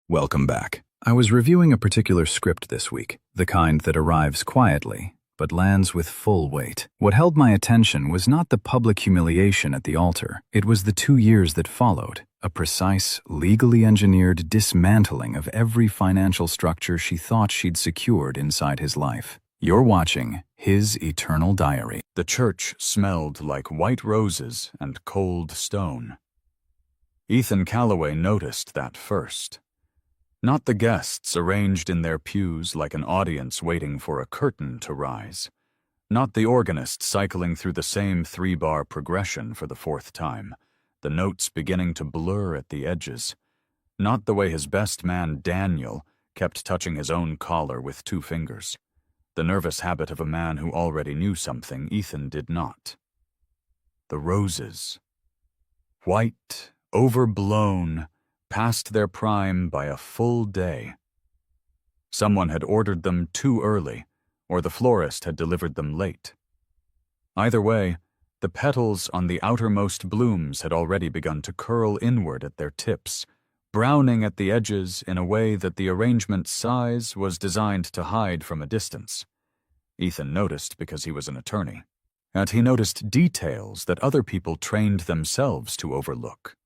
Welcome back. I was reviewing a particular script this week, the kind that arrives quietly, but lands with full weight. What held my attention was not the public humiliation at the altar, it was the 2 years that followed, a precise, legally engineered dismantling of every financial structure she thought she'd secured inside his life. You're watching His Eternal Diary. The church smelled like white roses and cold stone. Ethan Calloway noticed that first. Not the guests arranged in their pews like an audience waiting for a curtain to rise. Not the organist cycling through the same 3-bar progression for the 4th time, the notes beginning to blur at the edges. Not the way his best man, Daniel, kept touching his own collar with 2 fingers. The nervous habit of a man who already knew something Ethan did not. The roses. White, overblown, past their prime by a full day. Someone had ordered them too early, or the florist had delivered them late. Either way, the petals on the outermost blooms had already begun to curl inward at their tips, browning at the edges in a way that the arrangement's size was designed to hide from a distance. Ethan noticed because he was an attorney, and he noticed details that other people trained themselves to overlook.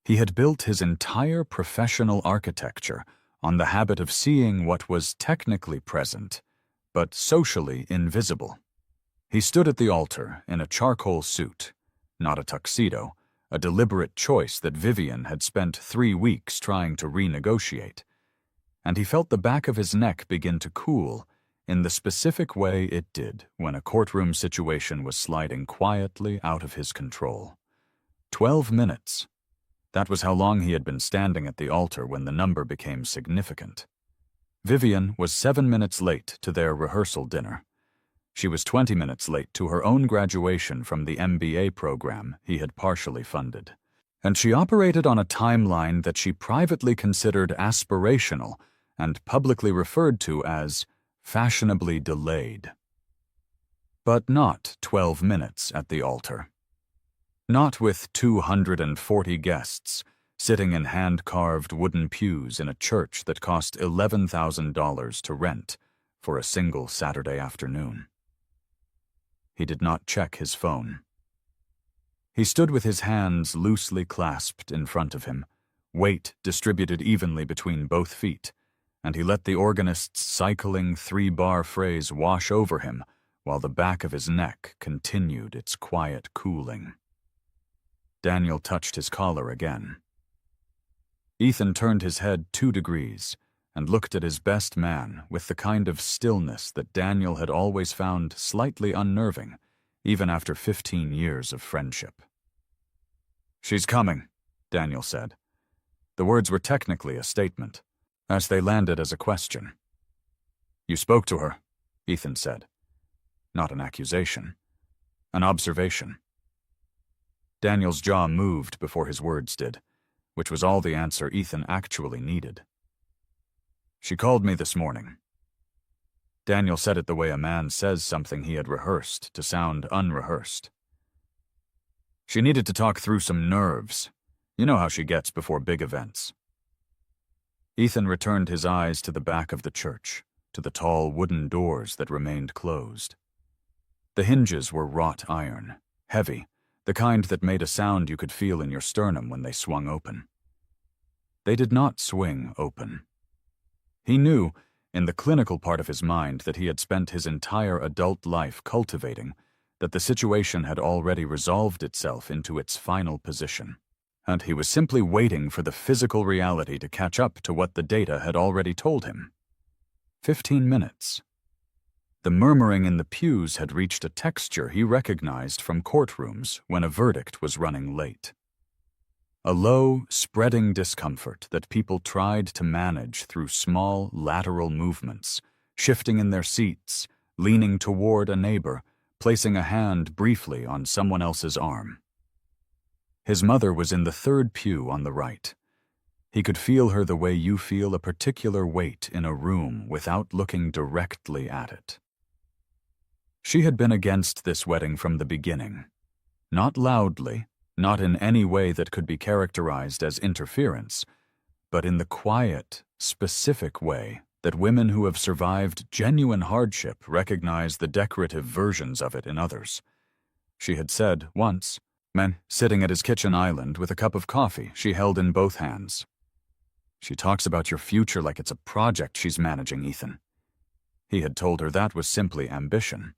He had built his entire professional architecture on the habit of seeing what was technically present, but socially invisible. He stood at the altar in a charcoal suit, not a tuxedo, a deliberate choice that Vivian had spent 3 weeks trying to renegotiate, and he felt the back of his neck begin to cool in the specific way it did when a courtroom situation was sliding quietly out of his control. 12 minutes. That was how long he had been standing at the altar when the number became significant. Vivian was 7 minutes late to their rehearsal dinner. She was 20 minutes late to her own graduation from the MBA program he had partially funded. And she operated on a timeline that she privately considered aspirational and publicly referred to as fashionably delayed. But not 12 minutes at the altar. Not with 240 guests sitting in hand-carved wooden pews in a church that cost $11,000 to rent for a single Saturday afternoon. He did not check his phone. He stood with his hands loosely clasped in front of him, weight distributed evenly between both feet, and he let the organist's cycling 3-bar phrase wash over him while the back of his neck continued its quiet cooling. Daniel touched his collar again. Ethan turned his head 2 degrees and looked at his best man with the kind of stillness that Daniel had always found slightly unnerving, even after 15 years of friendship. "She's coming," Daniel said. The words were technically a statement, as they landed as a question. "You spoke to her," Ethan said. Not an accusation, an observation. Daniel's jaw moved before his words did, which was all the answer Ethan actually needed. "She called me this morning." Daniel said it the way a man says something he had rehearsed to sound unrehearsed. "She needed to talk through some nerves. You know how she gets before big events." Ethan returned his eyes to the back of the church, to the tall wooden doors that remained closed. The hinges were wrought iron, heavy, the kind that made a sound you could feel in your sternum when they swung open. They did not swing open. He knew, in the clinical part of his mind that he had spent his entire adult life cultivating, that the situation had already resolved itself into its final position, and he was simply waiting for the physical reality to catch up to what the data had already told him. 15 minutes. The murmuring in the pews had reached a texture he recognized from courtrooms when a verdict was running late. A low, spreading discomfort that people tried to manage through small, lateral movements, shifting in their seats, leaning toward a neighbor, placing a hand briefly on someone else's arm. His mother was in the 3rd pew on the right. He could feel her the way you feel a particular weight in a room without looking directly at it. She had been against this wedding from the beginning. Not loudly, not in any way that could be characterized as interference, but in the quiet, specific way that women who have survived genuine hardship recognize the decorative versions of it in others. She had said once, "Man, sitting at his kitchen island with a cup of coffee she held in both hands. She talks about your future like it's a project she's managing, Ethan." He had told her that was simply ambition,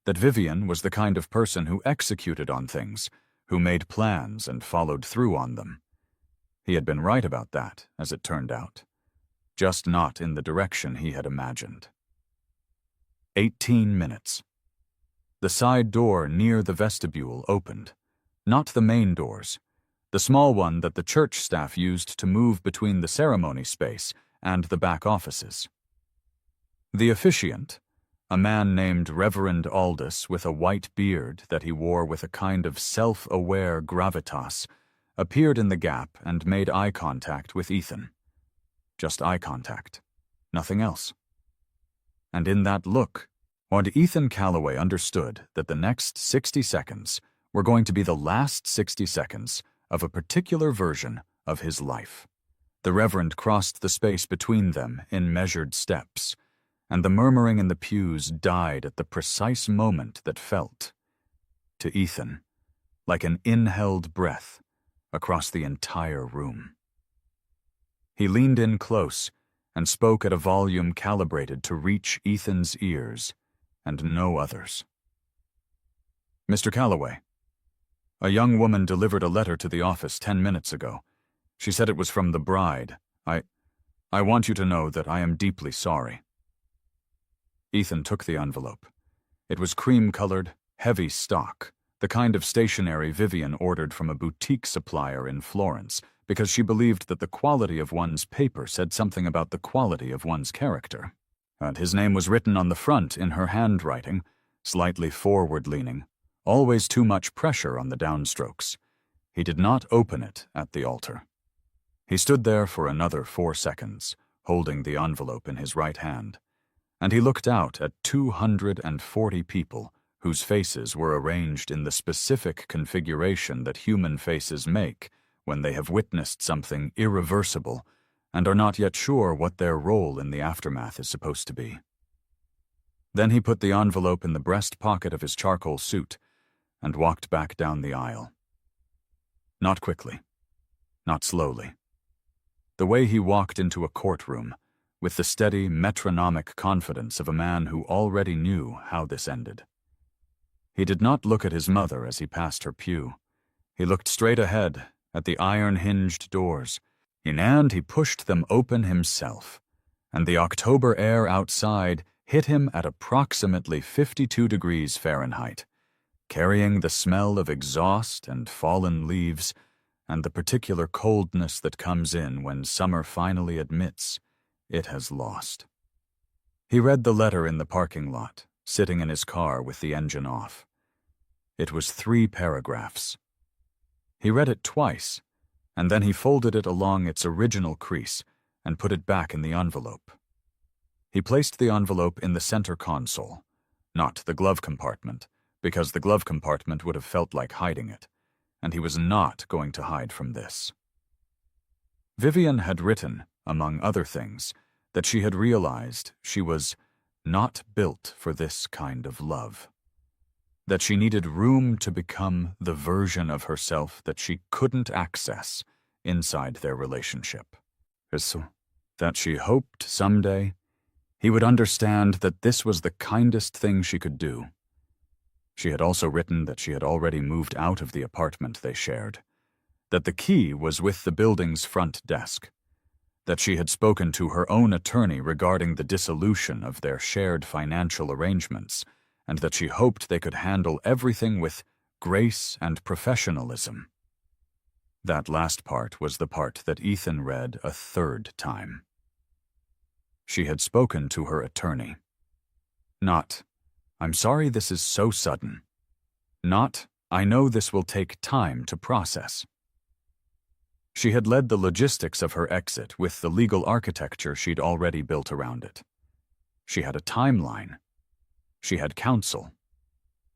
that Vivian was the kind of person who executed on things, who made plans and followed through on them. He had been right about that, as it turned out, just not in the direction he had imagined. 18 minutes. The side door near the vestibule opened, not the main doors, the small one that the church staff used to move between the ceremony space and the back offices. The officiant, a man named Reverend Aldous with a white beard that he wore with a kind of self-aware gravitas, appeared in the gap and made eye contact with Ethan. Just eye contact. Nothing else. And in that look, Ethan Calloway understood that the next 60 seconds were going to be the last 60 seconds of a particular version of his life. The Reverend crossed the space between them in measured steps, and the murmuring in the pews died at the precise moment that felt, to Ethan, like an inhaled breath across the entire room. He leaned in close and spoke at a volume calibrated to reach Ethan's ears and no others. "Mr. Calloway, a young woman delivered a letter to the office 10 minutes ago. She said it was from the bride. I want you to know that I am deeply sorry." Ethan took the envelope. It was cream-colored, heavy stock, the kind of stationery Vivian ordered from a boutique supplier in Florence because she believed that the quality of one's paper said something about the quality of one's character. And his name was written on the front in her handwriting, slightly forward-leaning, always too much pressure on the downstrokes. He did not open it at the altar. He stood there for another 4 seconds, holding the envelope in his right hand, and he looked out at 240 people whose faces were arranged in the specific configuration that human faces make when they have witnessed something irreversible and are not yet sure what their role in the aftermath is supposed to be. Then he put the envelope in the breast pocket of his charcoal suit and walked back down the aisle. Not quickly, not slowly. The way he walked into a courtroom, with the steady, metronomic confidence of a man who already knew how this ended. He did not look at his mother as he passed her pew. He looked straight ahead at the iron-hinged doors, and he pushed them open himself, and the October air outside hit him at approximately 52 degrees Fahrenheit, carrying the smell of exhaust and fallen leaves and the particular coldness that comes in when summer finally admits it has lost. He read the letter in the parking lot, sitting in his car with the engine off. It was 3 paragraphs. He read it twice, and then he folded it along its original crease and put it back in the envelope. He placed the envelope in the center console, not the glove compartment, because the glove compartment would have felt like hiding it, and he was not going to hide from this. Vivian had written, among other things, that she had realized she was not built for this kind of love, that she needed room to become the version of herself that she couldn't access inside their relationship, so that she hoped someday he would understand that this was the kindest thing she could do. She had also written that she had already moved out of the apartment they shared, that the key was with the building's front desk, that she had spoken to her own attorney regarding the dissolution of their shared financial arrangements, and that she hoped they could handle everything with grace and professionalism. That last part was the part that Ethan read a 3rd time. She had spoken to her attorney. Not, "I'm sorry this is so sudden." Not, "I know this will take time to process." She had led the logistics of her exit with the legal architecture she'd already built around it. She had a timeline. She had counsel.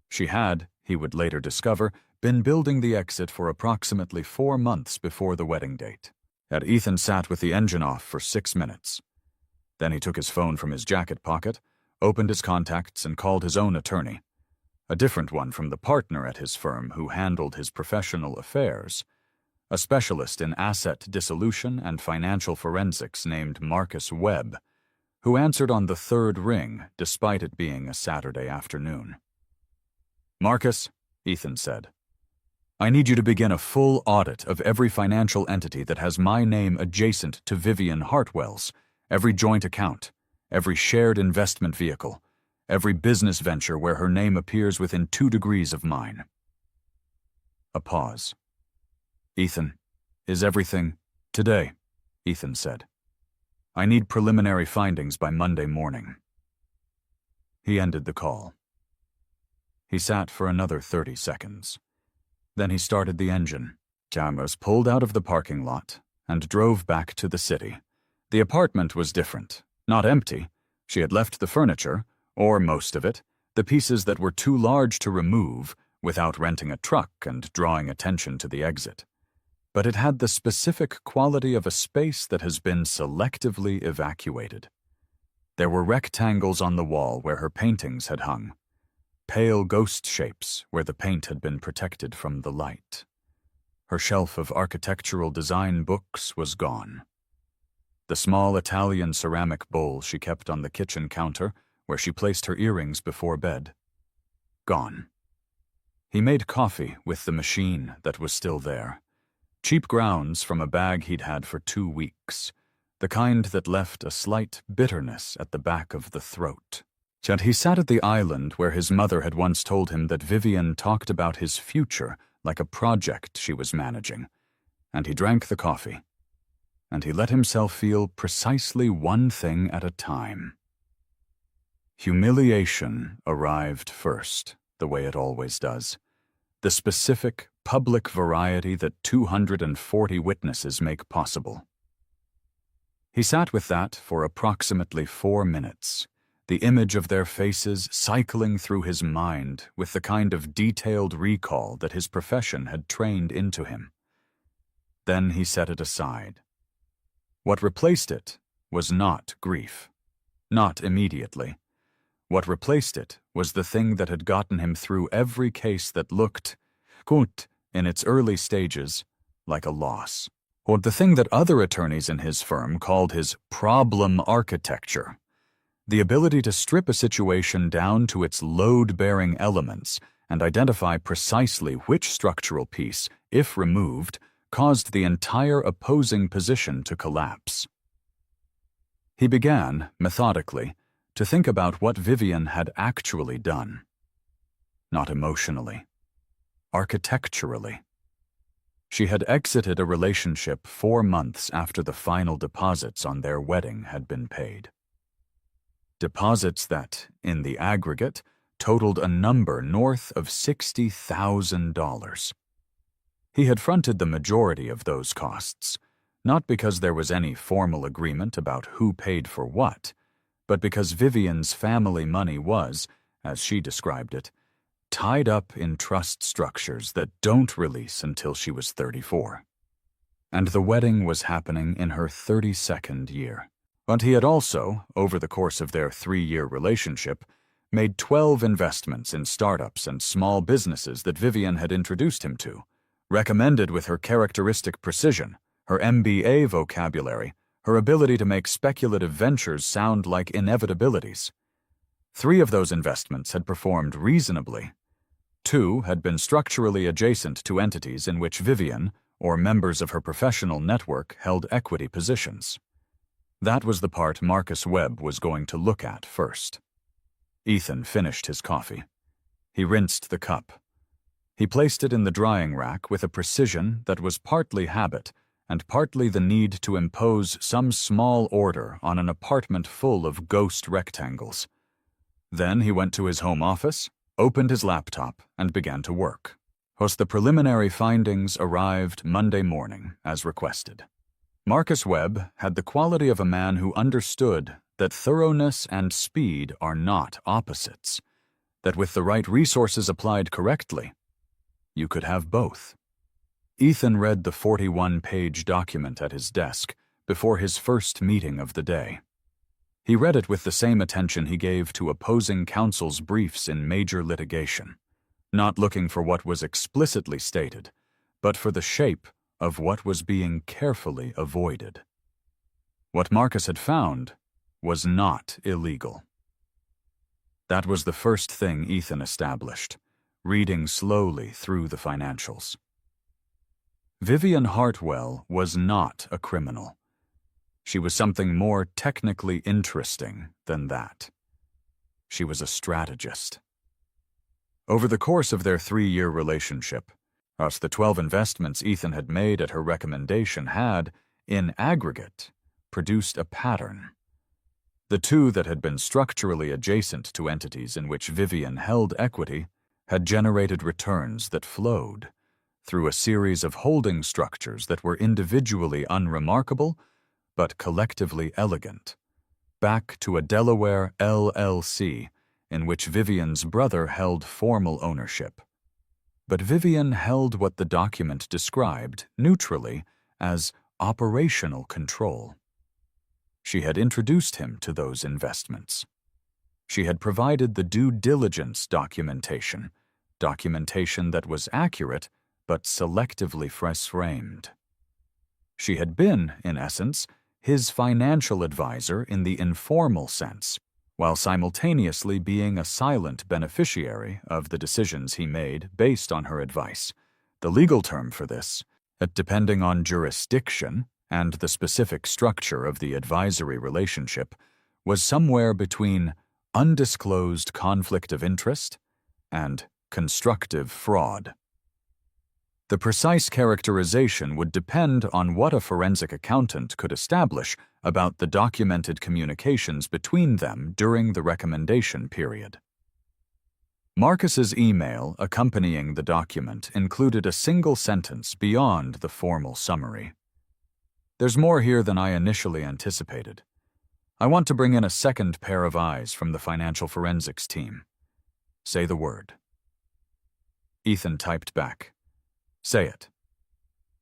She had, he would later discover, been building the exit for approximately 4 months before the wedding date. Ethan sat with the engine off for 6 minutes. Then he took his phone from his jacket pocket, opened his contacts, and called his own attorney, a different one from the partner at his firm who handled his professional affairs, a specialist in asset dissolution and financial forensics named Marcus Webb, who answered on the third ring despite it being a Saturday afternoon. "Marcus," Ethan said, "I need you to begin a full audit of every financial entity that has my name adjacent to Vivian Hartwell's, every joint account, every shared investment vehicle, every business venture where her name appears within 2 degrees of mine." A pause. "Ethan, is everything—" "Today," Ethan said. "I need preliminary findings by Monday morning." He ended the call. He sat for another 30 seconds. Then he started the engine. Chalmers pulled out of the parking lot and drove back to the city. The apartment was different. Not empty. She had left the furniture, or most of it, the pieces that were too large to remove, without renting a truck and drawing attention to the exit. But it had the specific quality of a space that has been selectively evacuated. There were rectangles on the wall where her paintings had hung, pale ghost shapes where the paint had been protected from the light. Her shelf of architectural design books was gone. The small Italian ceramic bowl she kept on the kitchen counter, where she placed her earrings before bed, gone. He made coffee with the machine that was still there. Cheap grounds from a bag he'd had for 2 weeks, the kind that left a slight bitterness at the back of the throat. Yet he sat at the island where his mother had once told him that Vivian talked about his future like a project she was managing, and he drank the coffee, and he let himself feel precisely one thing at a time. Humiliation arrived first, the way it always does. The specific, public variety that 240 witnesses make possible. He sat with that for approximately 4 minutes, the image of their faces cycling through his mind with the kind of detailed recall that his profession had trained into him. Then he set it aside. What replaced it was not grief. Not immediately. What replaced it was the thing that had gotten him through every case that looked, gut, in its early stages, like a loss. Or the thing that other attorneys in his firm called his problem architecture. The ability to strip a situation down to its load-bearing elements and identify precisely which structural piece, if removed, caused the entire opposing position to collapse. He began, methodically, to think about what Vivian had actually done. Not emotionally. Architecturally. She had exited a relationship 4 months after the final deposits on their wedding had been paid. Deposits that, in the aggregate, totaled a number north of $60,000. He had fronted the majority of those costs, not because there was any formal agreement about who paid for what, but because Vivian's family money was, as she described it, tied up in trust structures that don't release until she was 34. And the wedding was happening in her 32nd year. But he had also, over the course of their 3-year relationship, made 12 investments in startups and small businesses that Vivian had introduced him to, recommended with her characteristic precision, her MBA vocabulary, her ability to make speculative ventures sound like inevitabilities. 3 of those investments had performed reasonably. 2 had been structurally adjacent to entities in which Vivian, or members of her professional network, held equity positions. That was the part Marcus Webb was going to look at first. Ethan finished his coffee. He rinsed the cup. He placed it in the drying rack with a precision that was partly habit and partly the need to impose some small order on an apartment full of ghost rectangles. Then he went to his home office, opened his laptop, and began to work. The preliminary findings arrived Monday morning, as requested. Marcus Webb had the quality of a man who understood that thoroughness and speed are not opposites, that with the right resources applied correctly, you could have both. Ethan read the 41-page document at his desk before his first meeting of the day. He read it with the same attention he gave to opposing counsel's briefs in major litigation, not looking for what was explicitly stated, but for the shape of what was being carefully avoided. What Marcus had found was not illegal. That was the first thing Ethan established, reading slowly through the financials. Vivian Hartwell was not a criminal. She was something more technically interesting than that. She was a strategist. Over the course of their 3-year relationship, the 12 investments Ethan had made at her recommendation had, in aggregate, produced a pattern. The 2 that had been structurally adjacent to entities in which Vivian held equity had generated returns that flowed through a series of holding structures that were individually unremarkable but collectively elegant, back to a Delaware LLC in which Vivian's brother held formal ownership. But Vivian held what the document described, neutrally, as operational control. She had introduced him to those investments. She had provided the due diligence documentation that was accurate but selectively framed. She had been, in essence, his financial advisor in the informal sense, while simultaneously being a silent beneficiary of the decisions he made based on her advice. The legal term for this, depending on jurisdiction and the specific structure of the advisory relationship, was somewhere between undisclosed conflict of interest and constructive fraud. The precise characterization would depend on what a forensic accountant could establish about the documented communications between them during the recommendation period. Marcus's email accompanying the document included a single sentence beyond the formal summary. "There's more here than I initially anticipated. I want to bring in a second pair of eyes from the financial forensics team. Say the word." Ethan typed back, "Say it."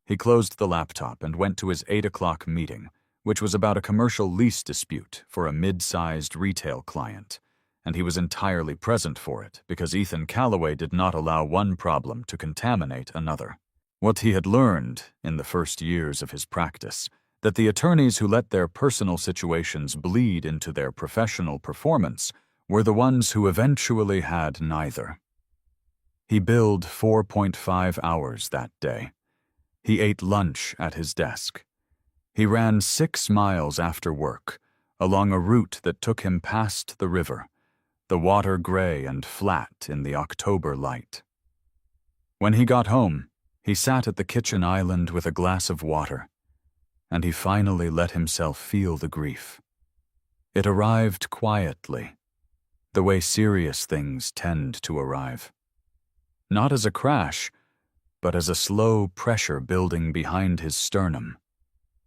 He closed the laptop and went to his 8 o'clock meeting, which was about a commercial lease dispute for a mid-sized retail client, and he was entirely present for it because Ethan Calloway did not allow one problem to contaminate another. What he had learned in the first years of his practice, that the attorneys who let their personal situations bleed into their professional performance were the ones who eventually had neither. He billed 4.5 hours that day. He ate lunch at his desk. He ran 6 miles after work, along a route that took him past the river, the water gray and flat in the October light. When he got home, he sat at the kitchen island with a glass of water, and he finally let himself feel the grief. It arrived quietly, the way serious things tend to arrive. Not as a crash, but as a slow pressure building behind his sternum.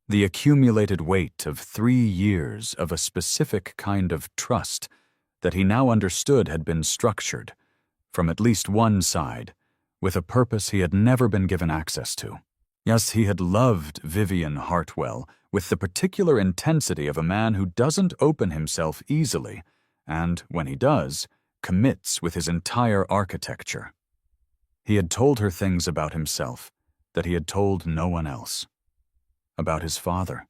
The accumulated weight of 3 years of a specific kind of trust that he now understood had been structured, from at least one side, with a purpose he had never been given access to. Yes, he had loved Vivian Hartwell with the particular intensity of a man who doesn't open himself easily, and, when he does, commits with his entire architecture. He had told her things about himself that he had told no one else. About his father.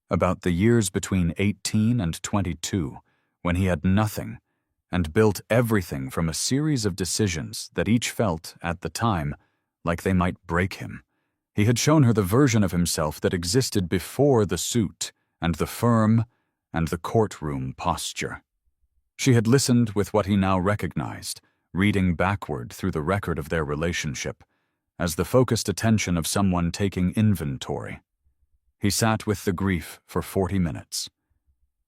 About the years between 18 and 22, when he had nothing, and built everything from a series of decisions that each felt, at the time, like they might break him. He had shown her the version of himself that existed before the suit and the firm and the courtroom posture. She had listened with what he now recognized, reading backward through the record of their relationship, as the focused attention of someone taking inventory. He sat with the grief for 40 minutes.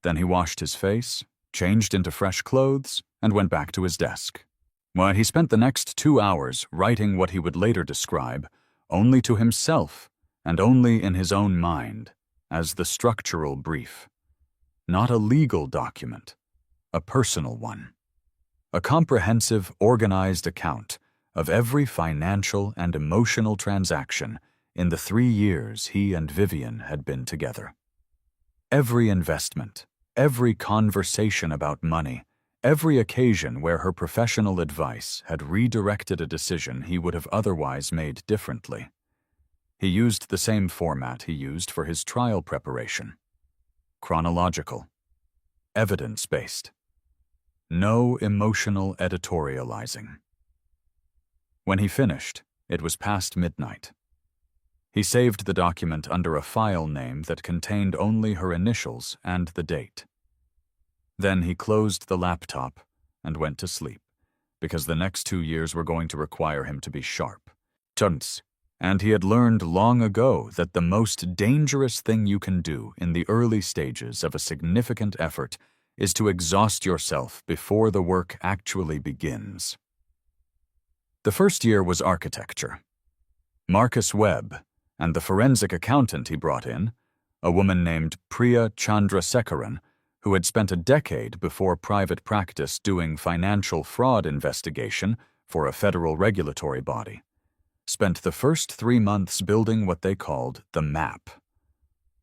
Then he washed his face, changed into fresh clothes, and went back to his desk. Why, he spent the next 2 hours writing what he would later describe, only to himself and only in his own mind, as the structural brief. Not a legal document, a personal one. A comprehensive, organized account of every financial and emotional transaction in the 3 years he and Vivian had been together. Every investment, every conversation about money, every occasion where her professional advice had redirected a decision he would have otherwise made differently. He used the same format he used for his trial preparation: chronological, evidence-based, no emotional editorializing. When he finished, it was past midnight. He saved the document under a file name that contained only her initials and the date. Then he closed the laptop and went to sleep, because the next 2 years were going to require him to be sharp. And he had learned long ago that the most dangerous thing you can do in the early stages of a significant effort is to exhaust yourself before the work actually begins. The first year was architecture. Marcus Webb and the forensic accountant he brought in, a woman named Priya Chandrasekaran, who had spent a decade before private practice doing financial fraud investigation for a federal regulatory body, spent the first 3 months building what they called the map,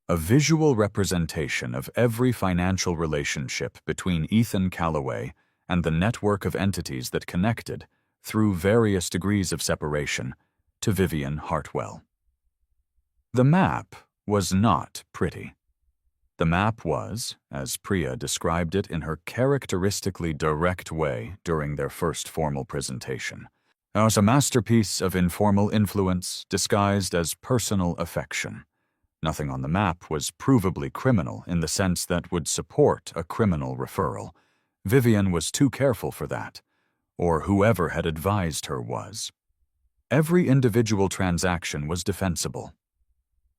a visual representation of every financial relationship between Ethan Callaway and the network of entities that connected, through various degrees of separation, to Vivian Hartwell. The map was not pretty. The map was, as Priya described it in her characteristically direct way during their first formal presentation, as a masterpiece of informal influence disguised as personal affection. Nothing on the map was provably criminal in the sense that would support a criminal referral. Vivian was too careful for that, or whoever had advised her was. Every individual transaction was defensible.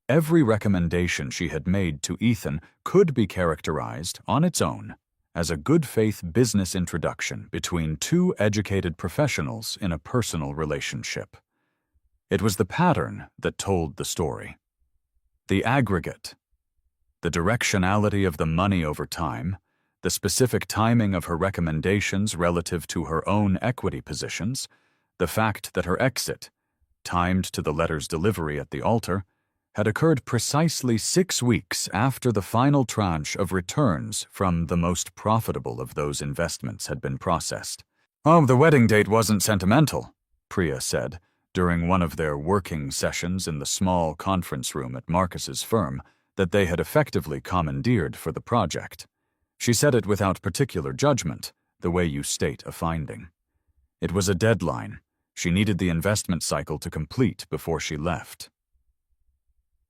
Every recommendation she had made to Ethan could be characterized, on its own, as a good-faith business introduction between 2 educated professionals in a personal relationship. It was the pattern that told the story. The aggregate, the directionality of the money over time, the specific timing of her recommendations relative to her own equity positions, the fact that her exit, timed to the letter's delivery at the altar, had occurred precisely 6 weeks after the final tranche of returns from the most profitable of those investments had been processed. "Oh, the wedding date wasn't sentimental," Priya said, during one of their working sessions in the small conference room at Marcus's firm that they had effectively commandeered for the project. She said it without particular judgment, the way you state a finding. It was a deadline. She needed the investment cycle to complete before she left.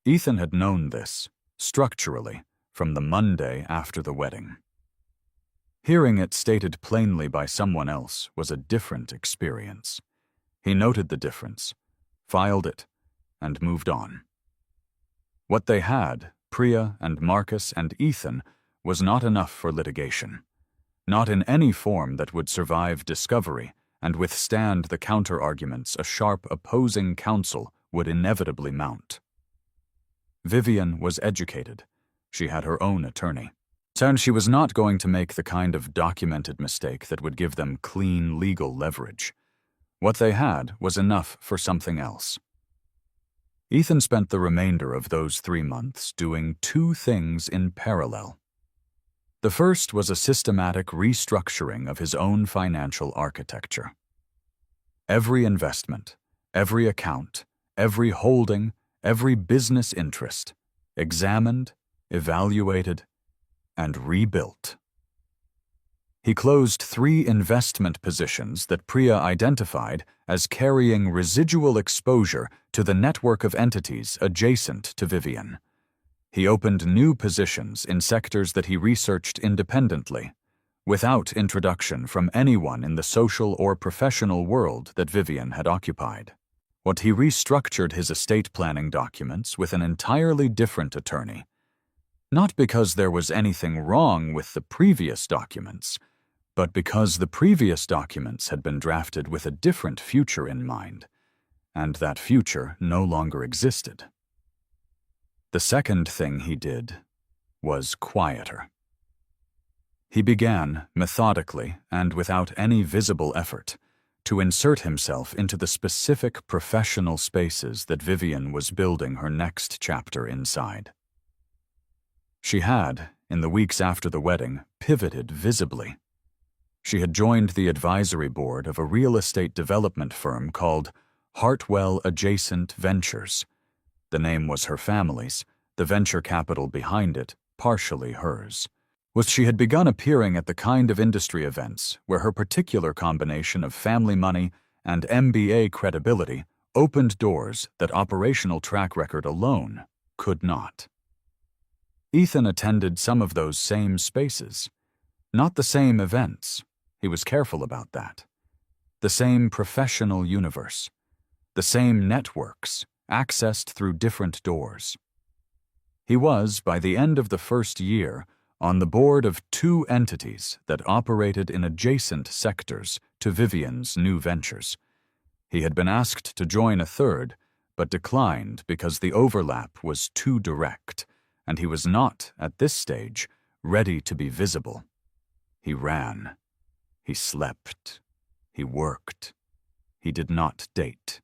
Ethan had known this, structurally, from the Monday after the wedding. Hearing it stated plainly by someone else was a different experience. He noted the difference, filed it, and moved on. What they had, Priya and Marcus and Ethan, was not enough for litigation, not in any form that would survive discovery and withstand the counter-arguments a sharp opposing counsel would inevitably mount. Vivian was educated. She had her own attorney. And she was not going to make the kind of documented mistake that would give them clean legal leverage. What they had was enough for something else. Ethan spent the remainder of those 3 months doing 2 things in parallel. The first was a systematic restructuring of his own financial architecture. Every investment, every account, every holding, every business interest, examined, evaluated, and rebuilt. He closed 3 investment positions that Priya identified as carrying residual exposure to the network of entities adjacent to Vivian. He opened new positions in sectors that he researched independently, without introduction from anyone in the social or professional world that Vivian had occupied. He restructured his estate planning documents with an entirely different attorney, not because there was anything wrong with the previous documents, but because the previous documents had been drafted with a different future in mind, and that future no longer existed. The second thing he did was quieter. He began, methodically and without any visible effort, to insert himself into the specific professional spaces that Vivian was building her next chapter inside. She had, in the weeks after the wedding, pivoted visibly. She had joined the advisory board of a real estate development firm called Hartwell Adjacent Ventures. The name was her family's, the venture capital behind it, partially hers. She had begun appearing at the kind of industry events where her particular combination of family money and MBA credibility opened doors that operational track record alone could not. Ethan attended some of those same spaces. Not the same events. He was careful about that. The same professional universe. The same networks, accessed through different doors. He was, by the end of the first year, on the board of 2 entities that operated in adjacent sectors to Vivian's new ventures. He had been asked to join a third, but declined because the overlap was too direct, and he was not, at this stage, ready to be visible. He ran. He slept. He worked. He did not date.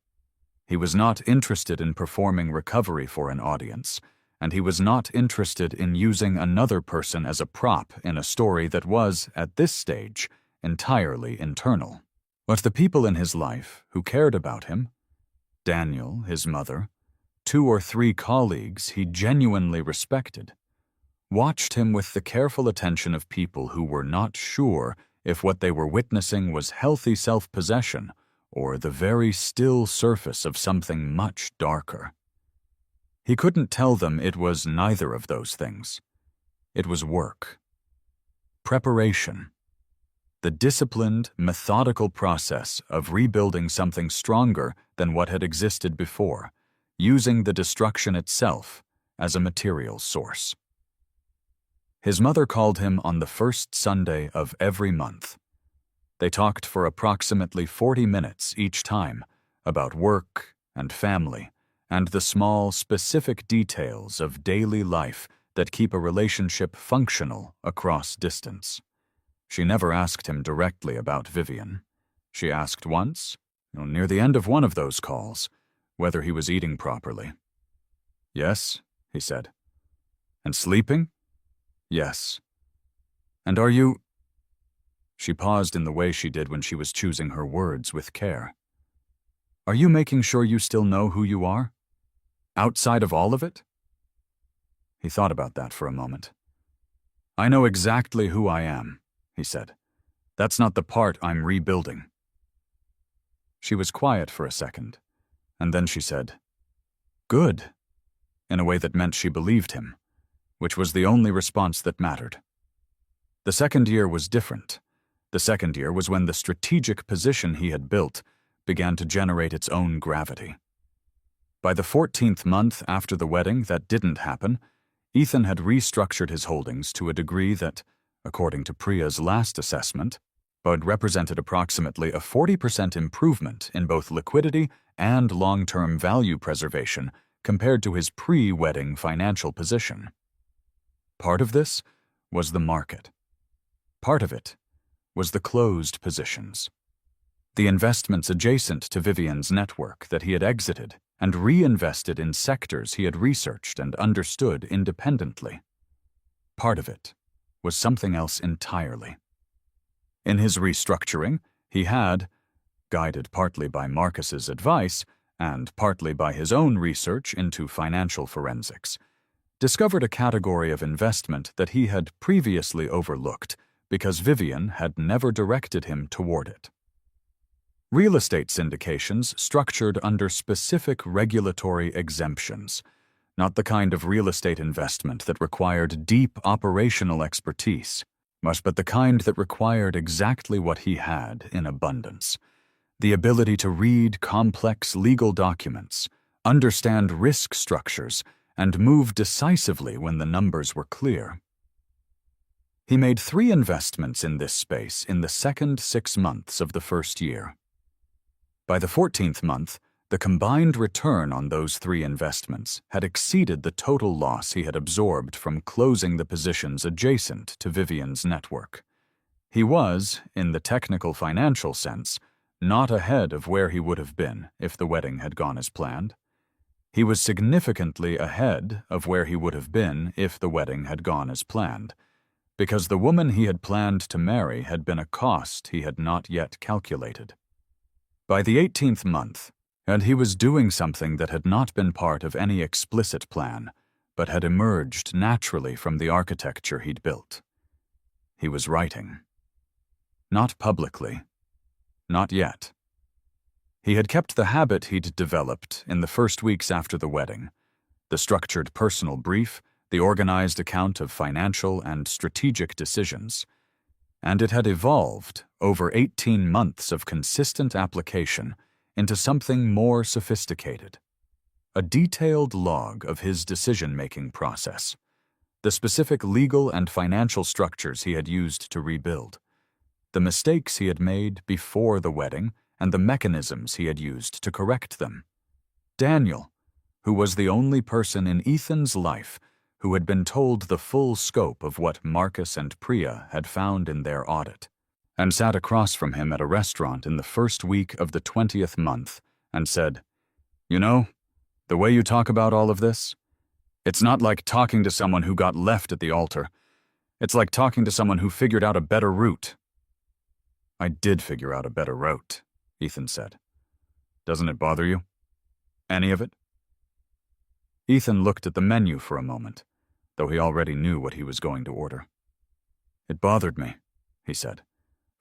He was not interested in performing recovery for an audience, and he was not interested in using another person as a prop in a story that was, at this stage, entirely internal. But the people in his life who cared about him, Daniel, his mother, 2 or 3 colleagues he genuinely respected, watched him with the careful attention of people who were not sure if what they were witnessing was healthy self-possession or the very still surface of something much darker. He couldn't tell them it was neither of those things. It was work. Preparation. The disciplined, methodical process of rebuilding something stronger than what had existed before, using the destruction itself as a material source. His mother called him on the first Sunday of every month. They talked for approximately 40 minutes each time about work and family and the small, specific details of daily life that keep a relationship functional across distance. She never asked him directly about Vivian. She asked once, near the end of one of those calls, whether he was eating properly. "Yes," he said. "And sleeping?" "Yes." "And are you—" She paused in the way she did when she was choosing her words with care. "Are you making sure you still know who you are? Outside of all of it?" He thought about that for a moment. "I know exactly who I am," he said. "That's not the part I'm rebuilding." She was quiet for a second, and then she said, "Good," in a way that meant she believed him, which was the only response that mattered. The second year was different. The second year was when the strategic position he had built began to generate its own gravity. By the 14th month after the wedding that didn't happen, Ethan had restructured his holdings to a degree that, according to Priya's last assessment, had represented approximately a 40% improvement in both liquidity and long-term value preservation compared to his pre-wedding financial position. Part of this was the market. Part of it was the closed positions. The investments adjacent to Vivian's network that he had exited and reinvested in sectors he had researched and understood independently. Part of it was something else entirely. In his restructuring, he had, guided partly by Marcus's advice and partly by his own research into financial forensics, discovered a category of investment that he had previously overlooked because Vivian had never directed him toward it. Real estate syndications structured under specific regulatory exemptions, not the kind of real estate investment that required deep operational expertise, but the kind that required exactly what he had in abundance: the ability to read complex legal documents, understand risk structures, and move decisively when the numbers were clear. He made 3 investments in this space in the second 6 months of the first year. By the 14th month, the combined return on those 3 investments had exceeded the total loss he had absorbed from closing the positions adjacent to Vivian's network. He was, in the technical financial sense, not ahead of where he would have been if the wedding had gone as planned. He was significantly ahead of where he would have been if the wedding had gone as planned, because the woman he had planned to marry had been a cost he had not yet calculated. By the 18th month, and he was doing something that had not been part of any explicit plan, but had emerged naturally from the architecture he'd built. He was writing. Not publicly. Not yet. He had kept the habit he'd developed in the first weeks after the wedding, the structured personal brief, the organized account of financial and strategic decisions, and it had evolved over 18 months of consistent application into something more sophisticated. A detailed log of his decision-making process, the specific legal and financial structures he had used to rebuild, the mistakes he had made before the wedding, and the mechanisms he had used to correct them. Daniel, who was the only person in Ethan's life who had been told the full scope of what Marcus and Priya had found in their audit, and sat across from him at a restaurant in the first week of the 20th month and said, "You know, the way you talk about all of this, it's not like talking to someone who got left at the altar. It's like talking to someone who figured out a better route." "I did figure out a better route," Ethan said. "Doesn't it bother you? Any of it?" Ethan looked at the menu for a moment, though he already knew what he was going to order. "It bothered me," he said,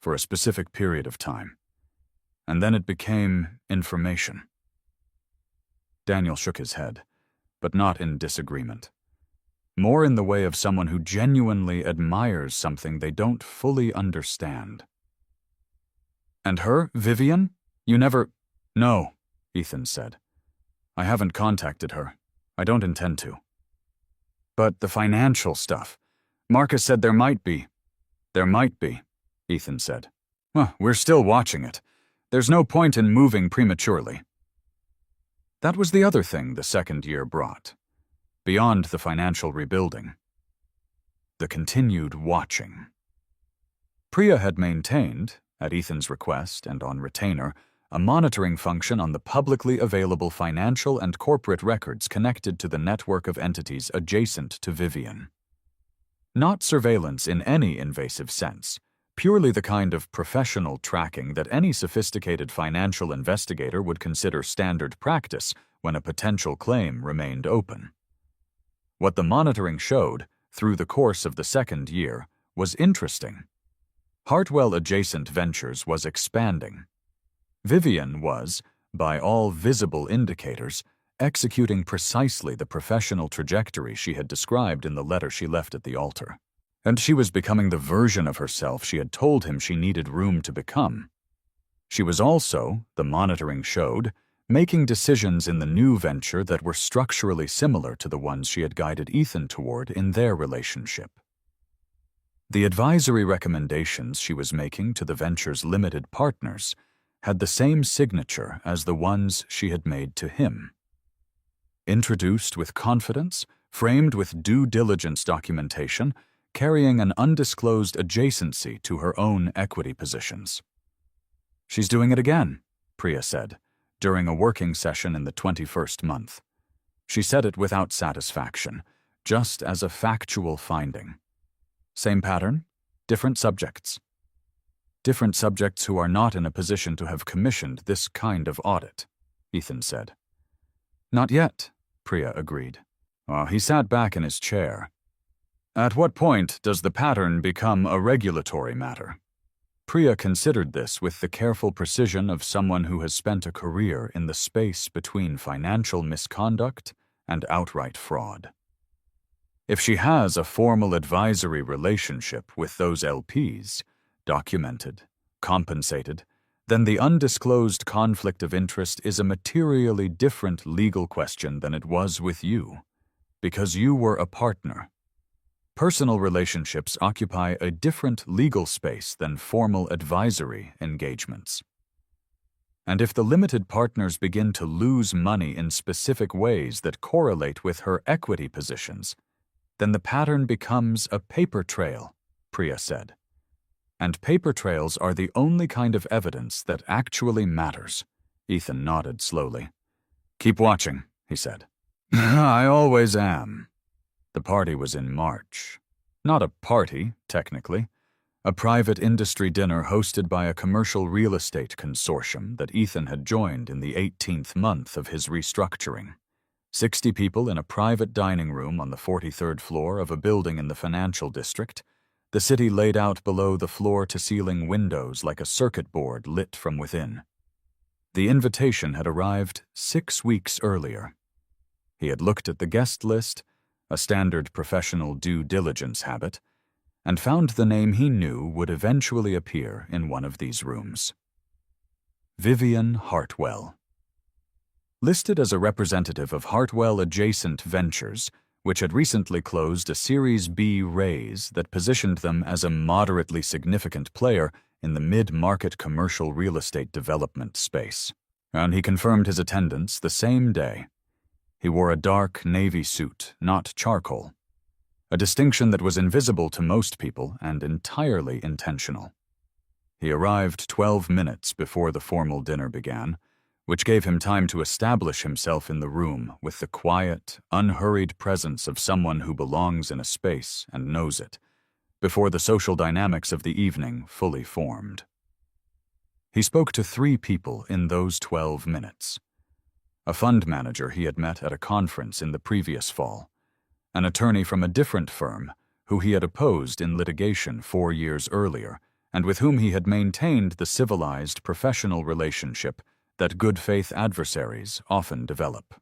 "for a specific period of time. And then it became information." Daniel shook his head, but not in disagreement. More in the way of someone who genuinely admires something they don't fully understand. "And her, Vivian? You never—" "No," Ethan said. "I haven't contacted her. I don't intend to." "But the financial stuff. Marcus said there might be." "There might be," Ethan said. "Well, we're still watching it. There's no point in moving prematurely." That was the other thing the second year brought, beyond the financial rebuilding. The continued watching. Priya had maintained, at Ethan's request and on retainer, a monitoring function on the publicly available financial and corporate records connected to the network of entities adjacent to Vivian. Not surveillance in any invasive sense, purely the kind of professional tracking that any sophisticated financial investigator would consider standard practice when a potential claim remained open. What the monitoring showed, through the course of the second year, was interesting. Hartwell Adjacent Ventures was expanding. Vivian was, by all visible indicators, executing precisely the professional trajectory she had described in the letter she left at the altar. And she was becoming the version of herself she had told him she needed room to become. She was also, the monitoring showed, making decisions in the new venture that were structurally similar to the ones she had guided Ethan toward in their relationship. The advisory recommendations she was making to the venture's limited partners had the same signature as the ones she had made to him. Introduced with confidence, framed with due diligence documentation, carrying an undisclosed adjacency to her own equity positions. "She's doing it again," Priya said, during a working session in the 21st month. She said it without satisfaction, just as a factual finding. Same pattern, different subjects. Different subjects who are not in a position to have commissioned this kind of audit, Ethan said. "Not yet," Priya agreed. He sat back in his chair. "At what point does the pattern become a regulatory matter?" Priya considered this with the careful precision of someone who has spent a career in the space between financial misconduct and outright fraud. If she has a formal advisory relationship with those LPs, documented, compensated, then the undisclosed conflict of interest is a materially different legal question than it was with you, because you were a partner. Personal relationships occupy a different legal space than formal advisory engagements. And if the limited partners begin to lose money in specific ways that correlate with her equity positions, then the pattern becomes a paper trail, Priya said. And paper trails are the only kind of evidence that actually matters. Ethan nodded slowly. Keep watching, he said. I always am. The party was in March. Not a party, technically. A private industry dinner hosted by a commercial real estate consortium that Ethan had joined in the 18th month of his restructuring. 60 people in a private dining room on the 43rd floor of a building in the financial district, the city laid out below the floor-to-ceiling windows like a circuit board lit from within. The invitation had arrived 6 weeks earlier. He had looked at the guest list, a standard professional due diligence habit, and found the name he knew would eventually appear in one of these rooms. Vivian Hartwell. Listed as a representative of Hartwell Adjacent Ventures, which had recently closed a Series B raise that positioned them as a moderately significant player in the mid-market commercial real estate development space. And he confirmed his attendance the same day. He wore a dark navy suit, not charcoal, a distinction that was invisible to most people and entirely intentional. He arrived 12 minutes before the formal dinner began, which gave him time to establish himself in the room with the quiet, unhurried presence of someone who belongs in a space and knows it, before the social dynamics of the evening fully formed. He spoke to 3 people in those 12 minutes. A fund manager he had met at a conference in the previous fall, an attorney from a different firm who he had opposed in litigation 4 years earlier and with whom he had maintained the civilized professional relationship that good-faith adversaries often develop.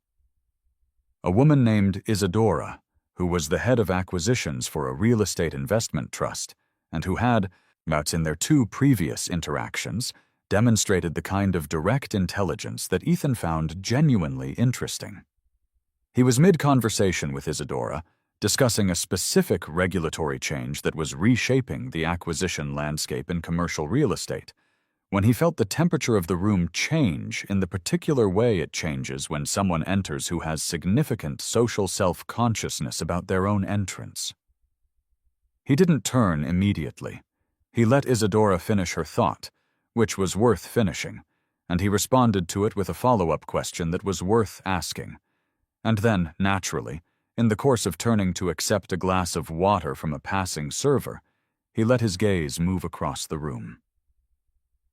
A woman named Isadora, who was the head of acquisitions for a real estate investment trust and who had, in their 2 previous interactions, demonstrated the kind of direct intelligence that Ethan found genuinely interesting. He was mid-conversation with Isadora, discussing a specific regulatory change that was reshaping the acquisition landscape in commercial real estate, when he felt the temperature of the room change in the particular way it changes when someone enters who has significant social self-consciousness about their own entrance. He didn't turn immediately. He let Isadora finish her thought, which was worth finishing, and he responded to it with a follow-up question that was worth asking. And then, naturally, in the course of turning to accept a glass of water from a passing server, he let his gaze move across the room.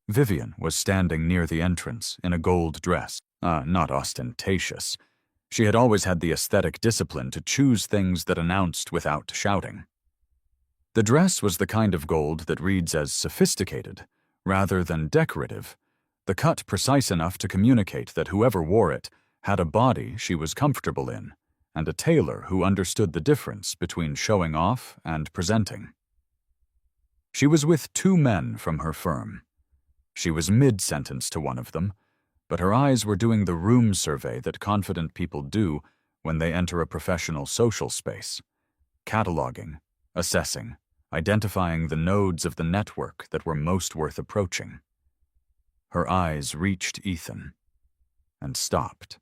Vivian was standing near the entrance in a gold dress, not ostentatious. She had always had the aesthetic discipline to choose things that announced without shouting. The dress was the kind of gold that reads as sophisticated, rather than decorative, the cut precise enough to communicate that whoever wore it had a body she was comfortable in, and a tailor who understood the difference between showing off and presenting. She was with 2 men from her firm. She was mid-sentence to one of them, but her eyes were doing the room survey that confident people do when they enter a professional social space, cataloging, assessing, identifying the nodes of the network that were most worth approaching. Her eyes reached Ethan and stopped.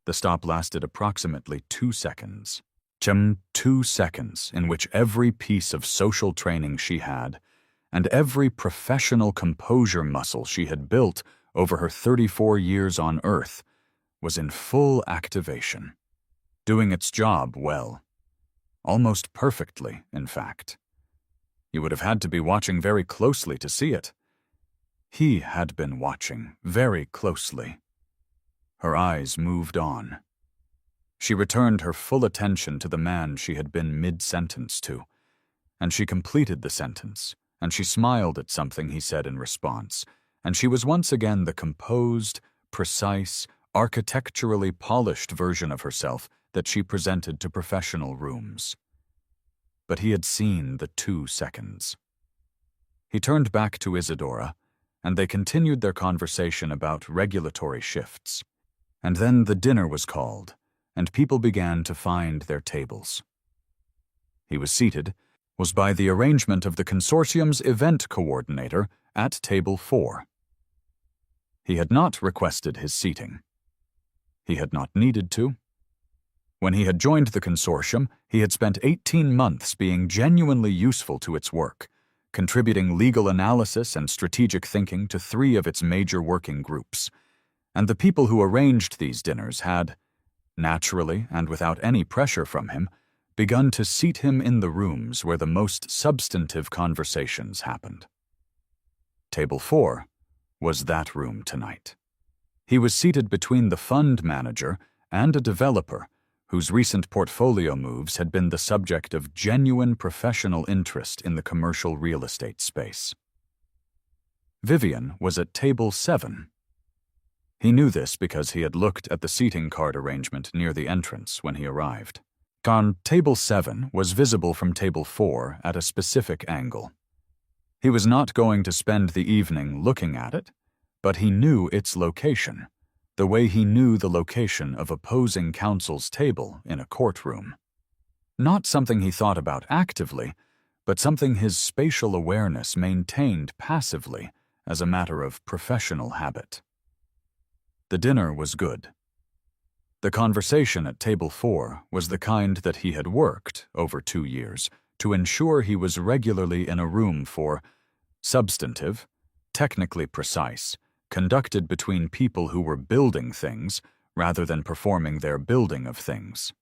The stop lasted approximately 2 seconds. 2 seconds in which every piece of social training she had and every professional composure muscle she had built over her 34 years on Earth was in full activation, doing its job well. Almost perfectly, in fact. You would have had to be watching very closely to see it. He had been watching very closely. Her eyes moved on. She returned her full attention to the man she had been mid-sentence to, and she completed the sentence, and she smiled at something he said in response, and she was once again the composed, precise, architecturally polished version of herself that she presented to professional rooms. But he had seen the 2 seconds. He turned back to Isadora, and they continued their conversation about regulatory shifts. And then the dinner was called, and people began to find their tables. He was seated, was by the arrangement of the consortium's event coordinator at table 4. He had not requested his seating. He had not needed to. When he had joined the consortium, he had spent 18 months being genuinely useful to its work, contributing legal analysis and strategic thinking to 3 of its major working groups. And the people who arranged these dinners had, naturally and without any pressure from him, begun to seat him in the rooms where the most substantive conversations happened. Table 4 was that room tonight. He was seated between the fund manager and a developer whose recent portfolio moves had been the subject of genuine professional interest in the commercial real estate space. Vivian was at table 7. He knew this because he had looked at the seating card arrangement near the entrance when he arrived. Table 7 was visible from table 4 at a specific angle. He was not going to spend the evening looking at it, but he knew its location, the way he knew the location of opposing counsel's table in a courtroom. Not something he thought about actively, but something his spatial awareness maintained passively as a matter of professional habit. The dinner was good. The conversation at table 4 was the kind that he had worked, over 2 years, to ensure he was regularly in a room for, substantive, technically precise, conducted between people who were building things rather than performing their building of things.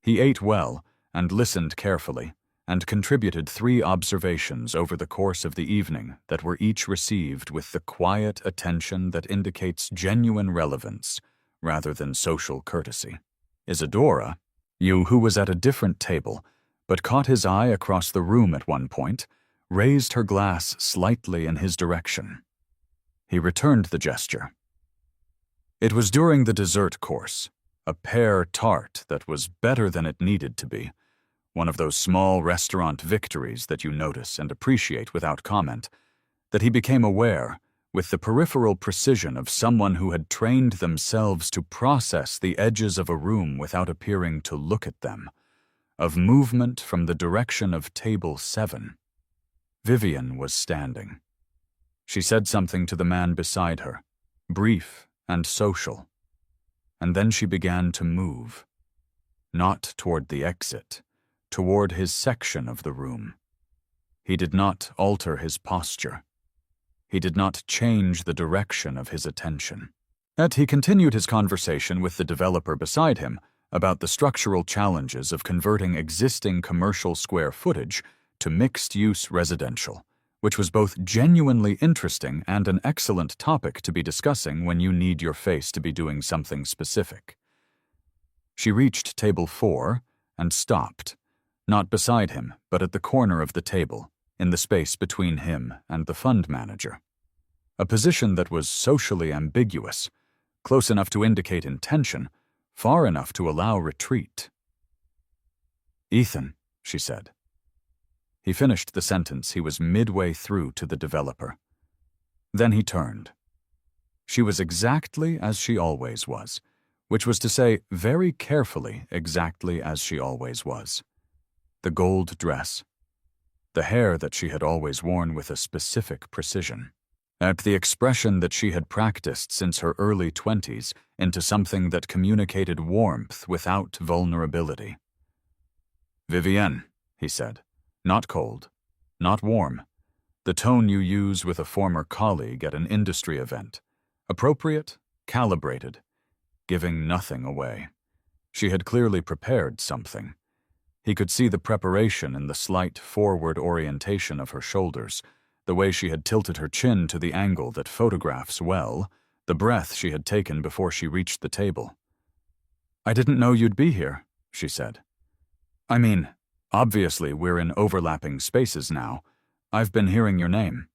He ate well and listened carefully, and contributed 3 observations over the course of the evening that were each received with the quiet attention that indicates genuine relevance rather than social courtesy. Isadora, who was at a different table, but caught his eye across the room at one point, raised her glass slightly in his direction. He returned the gesture. It was during the dessert course, a pear tart that was better than it needed to be, one of those small restaurant victories that you notice and appreciate without comment, that he became aware, with the peripheral precision of someone who had trained themselves to process the edges of a room without appearing to look at them, of movement from the direction of table 7. Vivian was standing. She said something to the man beside her, brief and social, and then she began to move, not toward the exit, toward his section of the room. He did not alter his posture. He did not change the direction of his attention. Yet he continued his conversation with the developer beside him about the structural challenges of converting existing commercial square footage to mixed-use residential, which was both genuinely interesting and an excellent topic to be discussing when you need your face to be doing something specific. She reached table 4 and stopped, not beside him, but at the corner of the table, in the space between him and the fund manager. A position that was socially ambiguous, close enough to indicate intention, far enough to allow retreat. "Ethan," she said. He finished the sentence he was midway through to the developer. Then he turned. She was exactly as she always was, which was to say, very carefully exactly as she always was. The gold dress, the hair that she had always worn with a specific precision, at the expression that she had practiced since her early 20s into something that communicated warmth without vulnerability. "Vivienne," he said. "Not cold, not warm. The tone you use with a former colleague at an industry event. Appropriate, calibrated, giving nothing away." She had clearly prepared something. He could see the preparation in the slight forward orientation of her shoulders, the way she had tilted her chin to the angle that photographs well, the breath she had taken before she reached the table. "I didn't know you'd be here," she said. "I mean, obviously we're in overlapping spaces now. I've been hearing your name."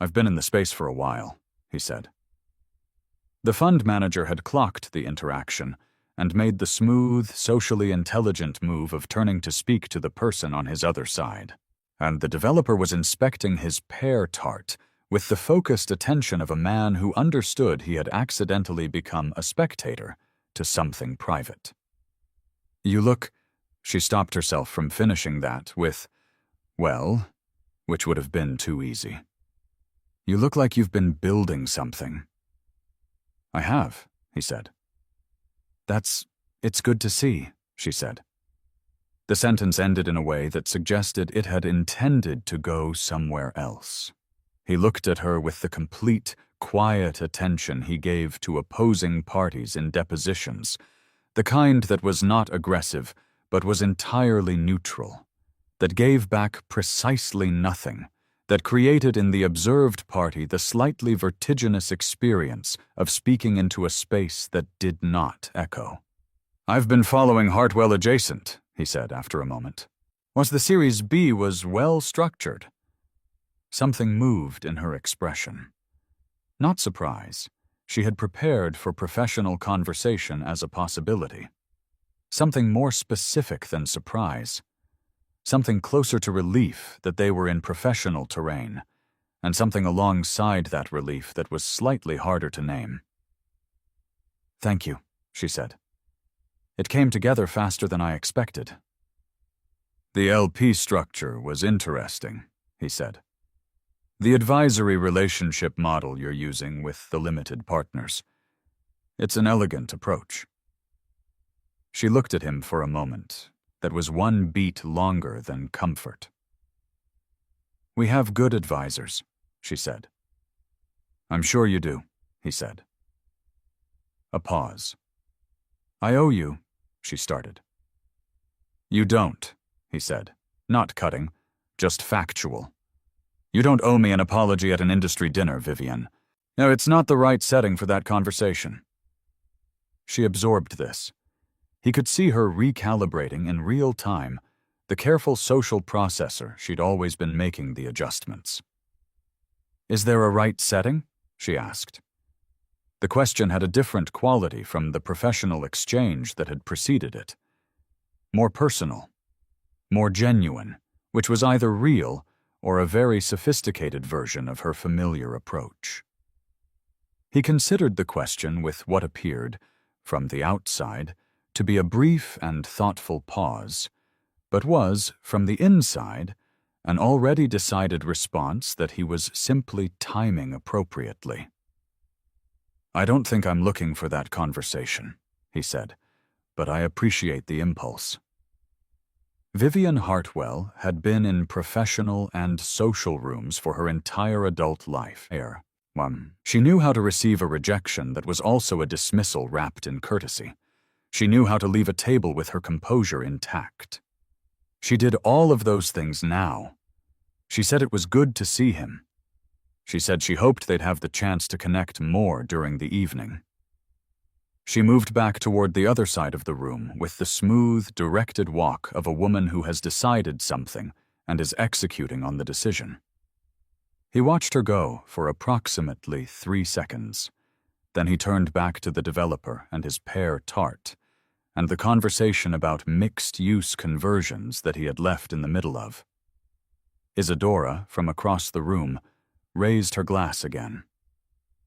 "I've been in the space for a while," he said. The fund manager had clocked the interaction and made the smooth, socially intelligent move of turning to speak to the person on his other side. And the developer was inspecting his pear tart with the focused attention of a man who understood he had accidentally become a spectator to something private. "You look—" She stopped herself from finishing that with, "Well," which would have been too easy. "You look like you've been building something." "I have," he said. It's good to see," she said. The sentence ended in a way that suggested it had intended to go somewhere else. He looked at her with the complete, quiet attention he gave to opposing parties in depositions, the kind that was not aggressive, but was entirely neutral, that gave back precisely nothing, that created in the observed party the slightly vertiginous experience of speaking into a space that did not echo. "I've been following Hartwell adjacent," he said after a moment. "Was the Series B was well structured?" Something moved in her expression. Not surprise. She had prepared for professional conversation as a possibility. Something more specific than surprise. Something closer to relief that they were in professional terrain, and something alongside that relief that was slightly harder to name. "Thank you," she said. "It came together faster than I expected." "The LP structure was interesting," he said. "The advisory relationship model you're using with the limited partners. It's an elegant approach." She looked at him for a moment that was one beat longer than comfort. "We have good advisors," she said. "I'm sure you do," he said. A pause. "I owe you," she started. "You don't," he said, not cutting, just factual. "You don't owe me an apology at an industry dinner, Vivian. No, it's not the right setting for that conversation." She absorbed this. He could see her recalibrating in real time, the careful social processor she'd always been making the adjustments. "Is there a right setting?" she asked. The question had a different quality from the professional exchange that had preceded it. More personal, more genuine, which was either real or a very sophisticated version of her familiar approach. He considered the question with what appeared, from the outside, to be a brief and thoughtful pause, but was, from the inside, an already decided response that he was simply timing appropriately. "I don't think I'm looking for that conversation," he said, "but I appreciate the impulse." Vivian Hartwell had been in professional and social rooms for her entire adult life. She knew how to receive a rejection that was also a dismissal wrapped in courtesy. She knew how to leave a table with her composure intact. She did all of those things now. She said it was good to see him. She said she hoped they'd have the chance to connect more during the evening. She moved back toward the other side of the room with the smooth, directed walk of a woman who has decided something and is executing on the decision. He watched her go for approximately 3 seconds. Then he turned back to the developer and his pear tart, and the conversation about mixed-use conversions that he had left in the middle of. Isadora, from across the room, raised her glass again.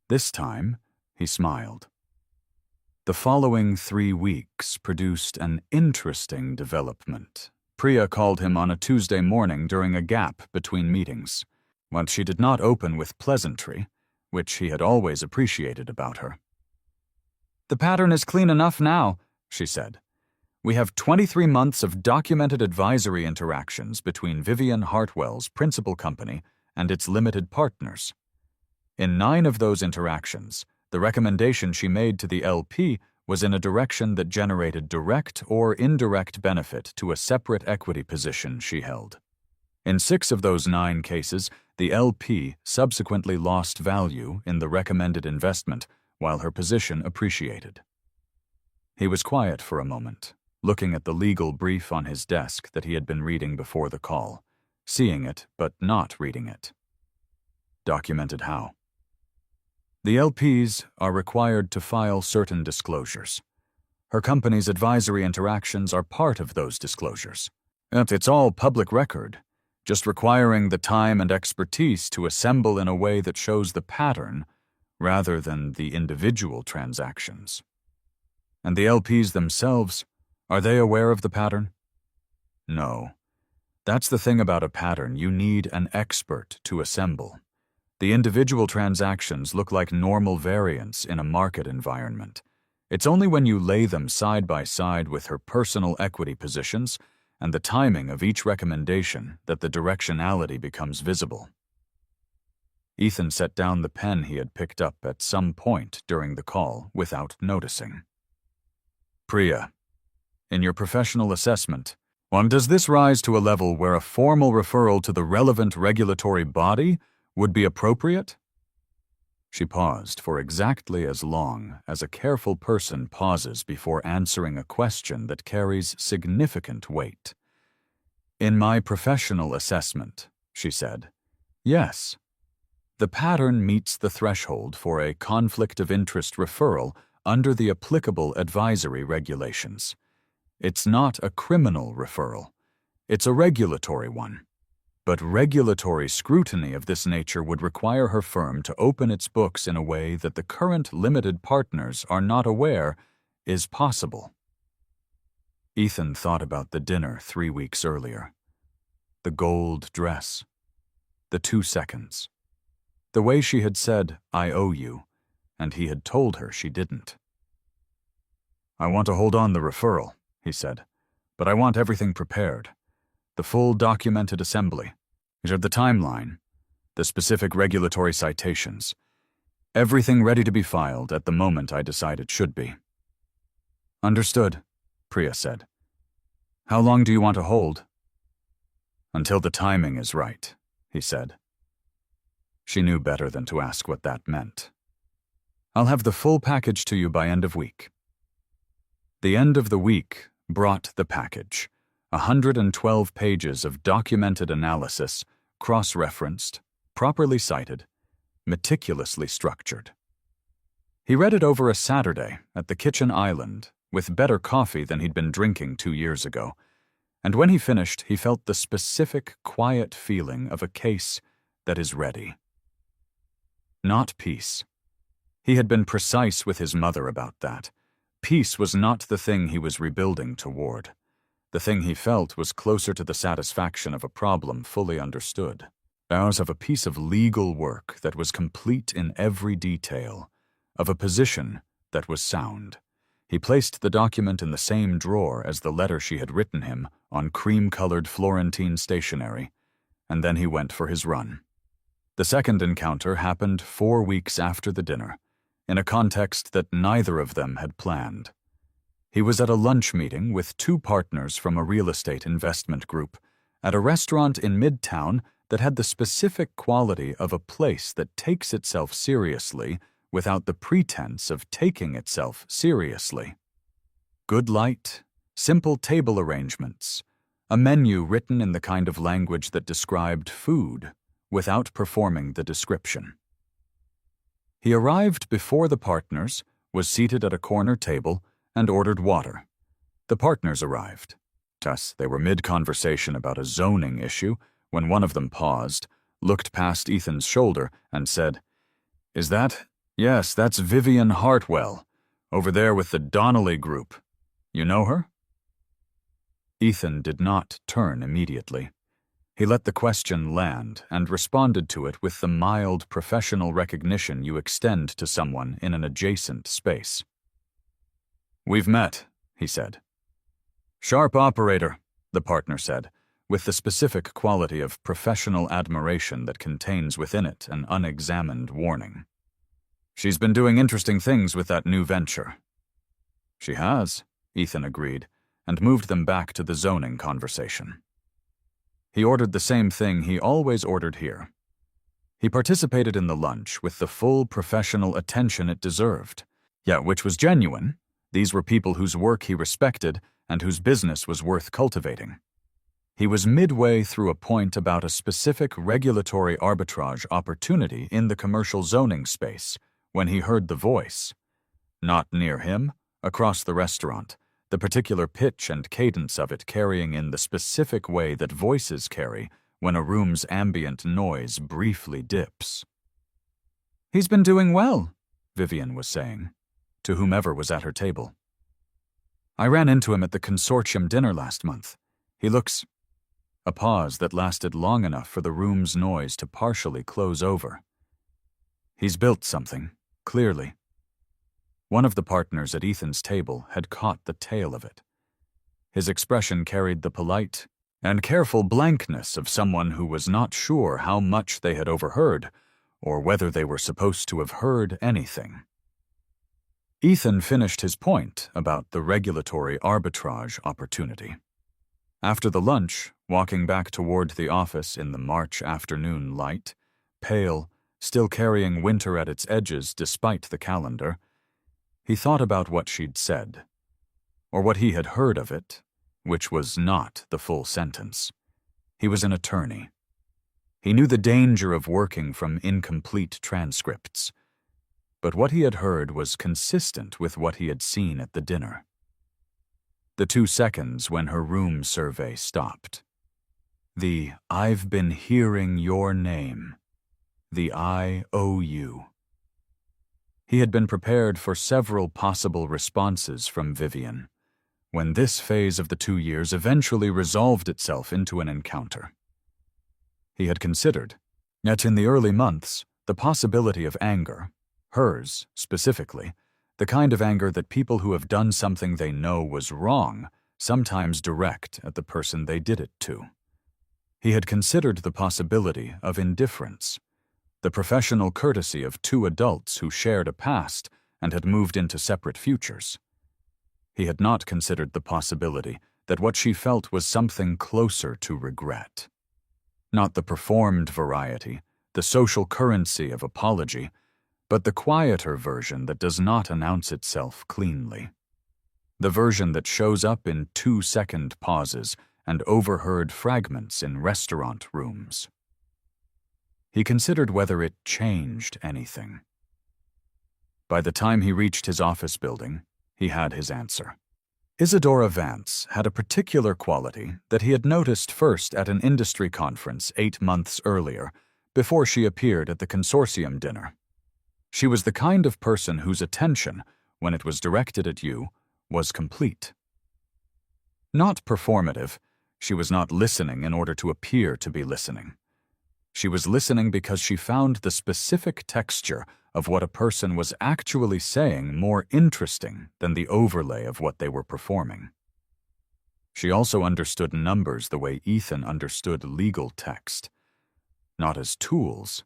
This time, he smiled. The following 3 weeks produced an interesting development. Priya called him on a Tuesday morning during a gap between meetings. Once she did not open with pleasantry, which he had always appreciated about her. "The pattern is clean enough now," she said. "We have 23 months of documented advisory interactions between Vivian Hartwell's principal company and its limited partners. In 9 of those interactions, the recommendation she made to the LP was in a direction that generated direct or indirect benefit to a separate equity position she held. In 6 of those 9 cases, the LP subsequently lost value in the recommended investment while her position appreciated." He was quiet for a moment, looking at the legal brief on his desk that he had been reading before the call, seeing it but not reading it. Documented how? "The LPs are required to file certain disclosures. Her company's advisory interactions are part of those disclosures. It's all public record, just requiring the time and expertise to assemble in a way that shows the pattern rather than the individual transactions. And the LPs themselves, are they aware of the pattern? No. That's the thing about a pattern, you need an expert to assemble. The individual transactions look like normal variants in a market environment. It's only when you lay them side by side with her personal equity positions and the timing of each recommendation that the directionality becomes visible. Ethan set down the pen he had picked up at some point during the call without noticing. Priya, in your professional assessment, does this rise to a level where a formal referral to the relevant regulatory body would be appropriate? She paused for exactly as long as a careful person pauses before answering a question that carries significant weight. In my professional assessment, she said, yes. The pattern meets the threshold for a conflict of interest referral under the applicable advisory regulations. It's not a criminal referral. It's a regulatory one. But regulatory scrutiny of this nature would require her firm to open its books in a way that the current limited partners are not aware is possible. Ethan thought about the dinner 3 weeks earlier. The gold dress. The 2 seconds. The way she had said, "I owe you," and he had told her she didn't. I want to hold on the referral, he said, but I want everything prepared. The full documented assembly, the timeline, the specific regulatory citations, everything ready to be filed at the moment I decide it should be. Understood, Priya said. How long do you want to hold? Until the timing is right, he said. She knew better than to ask what that meant. I'll have the full package to you by end of week. The end of the week brought the package. 112 pages of documented analysis, cross-referenced, properly cited, meticulously structured. He read it over a Saturday at the kitchen island with better coffee than he'd been drinking 2 years ago, and when he finished, he felt the specific, quiet feeling of a case that is ready. Not peace. He had been precise with his mother about that. Peace was not the thing he was rebuilding toward. The thing he felt was closer to the satisfaction of a problem fully understood. Ours of a piece of legal work that was complete in every detail, of a position that was sound. He placed the document in the same drawer as the letter she had written him on cream-colored Florentine stationery, and then he went for his run. The second encounter happened 4 weeks after the dinner, in a context that neither of them had planned. He was at a lunch meeting with 2 partners from a real estate investment group at a restaurant in Midtown that had the specific quality of a place that takes itself seriously without the pretense of taking itself seriously. Good light, simple table arrangements, a menu written in the kind of language that described food without performing the description. He arrived before the partners, was seated at a corner table, and ordered water. The partners arrived. Thus, they were mid-conversation about a zoning issue when one of them paused, looked past Ethan's shoulder, and said, "Is that? Yes, that's Vivian Hartwell, over there with the Donnelly Group. You know her?" Ethan did not turn immediately. He let the question land and responded to it with the mild professional recognition you extend to someone in an adjacent space. "We've met," he said. "Sharp operator," the partner said, with the specific quality of professional admiration that contains within it an unexamined warning. "She's been doing interesting things with that new venture." "She has," Ethan agreed, and moved them back to the zoning conversation. He ordered the same thing he always ordered here. He participated in the lunch with the full professional attention it deserved, yet which was genuine. These were people whose work he respected and whose business was worth cultivating. He was midway through a point about a specific regulatory arbitrage opportunity in the commercial zoning space when he heard the voice. Not near him, across the restaurant, the particular pitch and cadence of it carrying in the specific way that voices carry when a room's ambient noise briefly dips. "He's been doing well," Vivian was saying, to whomever was at her table. "I ran into him at the consortium dinner last month. He looks—" A pause that lasted long enough for the room's noise to partially close over. "He's built something, clearly." One of the partners at Ethan's table had caught the tail of it. His expression carried the polite and careful blankness of someone who was not sure how much they had overheard, or whether they were supposed to have heard anything. Ethan finished his point about the regulatory arbitrage opportunity. After the lunch, walking back toward the office in the March afternoon light, pale, still carrying winter at its edges despite the calendar, he thought about what she'd said, or what he had heard of it, which was not the full sentence. He was an attorney. He knew the danger of working from incomplete transcripts, but what he had heard was consistent with what he had seen at the dinner. The 2 seconds when her room survey stopped. The "I've been hearing your name," the IOU. He had been prepared for several possible responses from Vivian, when this phase of the 2 years eventually resolved itself into an encounter. He had considered, yet in the early months, the possibility of anger, hers specifically, the kind of anger that people who have done something they know was wrong sometimes direct at the person they did it to. He had considered the possibility of indifference, the professional courtesy of 2 adults who shared a past and had moved into separate futures. He had not considered the possibility that what she felt was something closer to regret. Not the performed variety, the social currency of apology, but the quieter version that does not announce itself cleanly. The version that shows up in 2-second pauses and overheard fragments in restaurant rooms. He considered whether it changed anything. By the time he reached his office building, he had his answer. Isadora Vance had a particular quality that he had noticed first at an industry conference 8 months earlier, before she appeared at the consortium dinner. She was the kind of person whose attention, when it was directed at you, was complete. Not performative, she was not listening in order to appear to be listening. She was listening because she found the specific texture of what a person was actually saying more interesting than the overlay of what they were performing. She also understood numbers the way Ethan understood legal text, not as tools,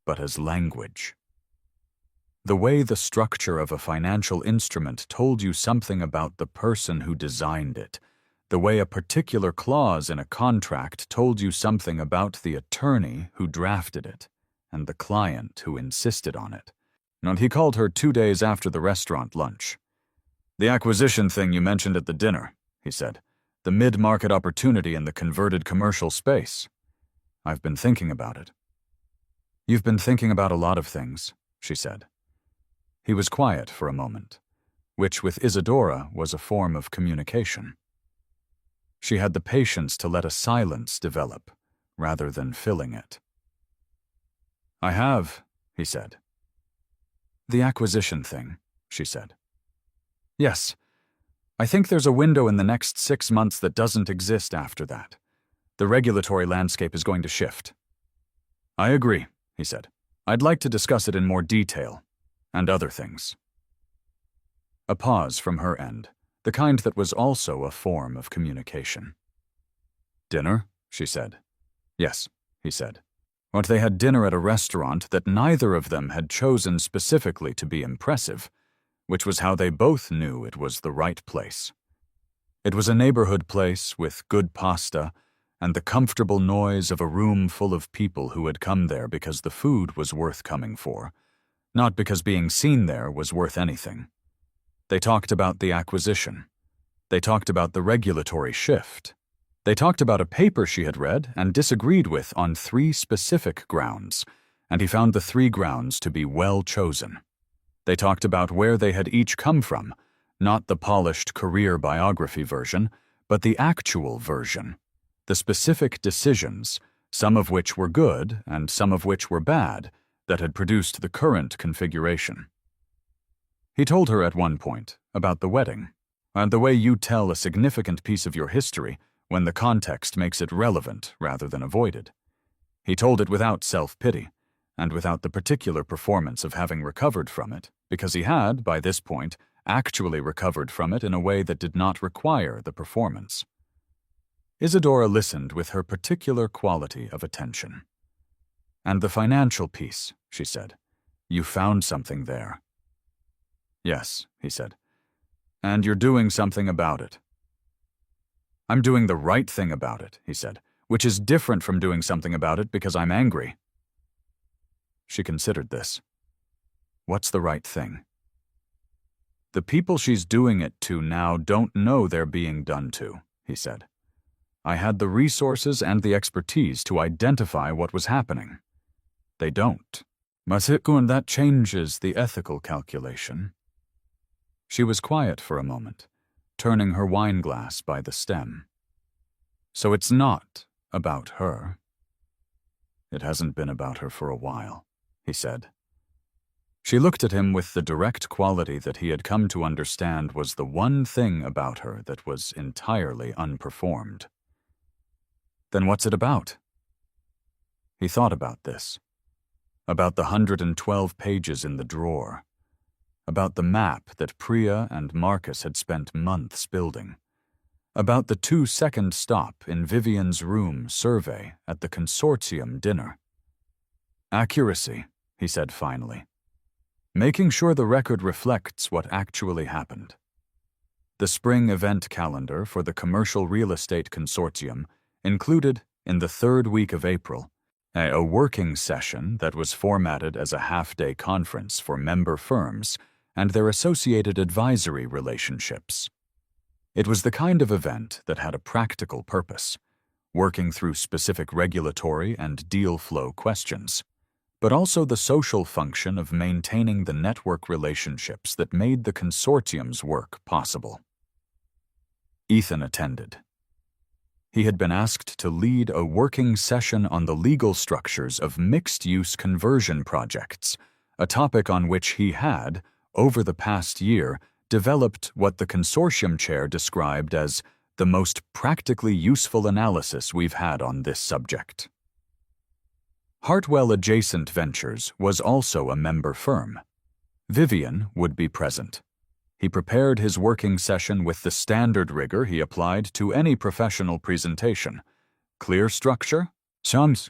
but as language. The way the structure of a financial instrument told you something about the person who designed it, the way a particular clause in a contract told you something about the attorney who drafted it and the client who insisted on it. And he called her 2 days after the restaurant lunch. "The acquisition thing you mentioned at the dinner," he said. "The mid-market opportunity in the converted commercial space. I've been thinking about it." "You've been thinking about a lot of things," she said. He was quiet for a moment, which with Isadora was a form of communication. She had the patience to let a silence develop, rather than filling it. "I have," he said. "The acquisition thing," she said. "Yes. I think there's a window in the next 6 months that doesn't exist after that. The regulatory landscape is going to shift." "I agree," he said. "I'd like to discuss it in more detail, and other things." A pause from her end, the kind that was also a form of communication. "Dinner?" she said. "Yes," he said. But they had dinner at a restaurant that neither of them had chosen specifically to be impressive, which was how they both knew it was the right place. It was a neighborhood place with good pasta and the comfortable noise of a room full of people who had come there because the food was worth coming for, not because being seen there was worth anything. They talked about the acquisition. They talked about the regulatory shift. They talked about a paper she had read and disagreed with on 3 specific grounds, and he found the 3 grounds to be well chosen. They talked about where they had each come from, not the polished career biography version, but the actual version, the specific decisions, some of which were good and some of which were bad, that had produced the current configuration. He told her at one point about the wedding, and the way you tell a significant piece of your history when the context makes it relevant rather than avoided. He told it without self-pity, and without the particular performance of having recovered from it, because he had, by this point, actually recovered from it in a way that did not require the performance. Isadora listened with her particular quality of attention. "And the financial piece," she said. "You found something there." "Yes," he said. "And you're doing something about it." "I'm doing the right thing about it," he said, "which is different from doing something about it because I'm angry." She considered this. What's the right thing? "The people she's doing it to now don't know they're being done to," he said. "I had the resources and the expertise to identify what was happening. They don't. And that changes the ethical calculation." She was quiet for a moment, turning her wine glass by the stem. "So it's not about her." "It hasn't been about her for a while," he said. She looked at him with the direct quality that he had come to understand was the one thing about her that was entirely unperformed. "Then what's it about?" He thought about this. About the 112 pages in the drawer. About the map that Priya and Marcus had spent months building. About the 2-second stop in Vivian's room survey at the consortium dinner. "Accuracy," he said finally. "Making sure the record reflects what actually happened." The spring event calendar for the Commercial Real Estate Consortium included, in the 3rd week of April, a working session that was formatted as a half-day conference for member firms and their associated advisory relationships. It was the kind of event that had a practical purpose, working through specific regulatory and deal flow questions, but also the social function of maintaining the network relationships that made the consortium's work possible. Ethan attended. He had been asked to lead a working session on the legal structures of mixed-use conversion projects, a topic on which he had, over the past year, developed what the consortium chair described as the most practically useful analysis we've had on this subject. Hartwell Adjacent Ventures was also a member firm. Vivian would be present. He prepared his working session with the standard rigor he applied to any professional presentation. Clear structure, sums,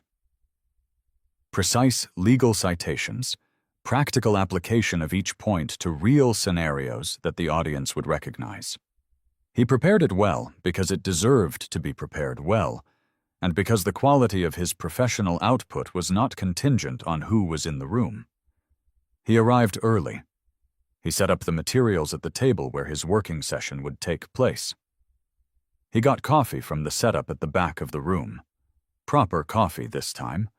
precise legal citations, practical application of each point to real scenarios that the audience would recognize. He prepared it well because it deserved to be prepared well, and because the quality of his professional output was not contingent on who was in the room. He arrived early. He set up the materials at the table where his working session would take place. He got coffee from the setup at the back of the room. Proper coffee this time,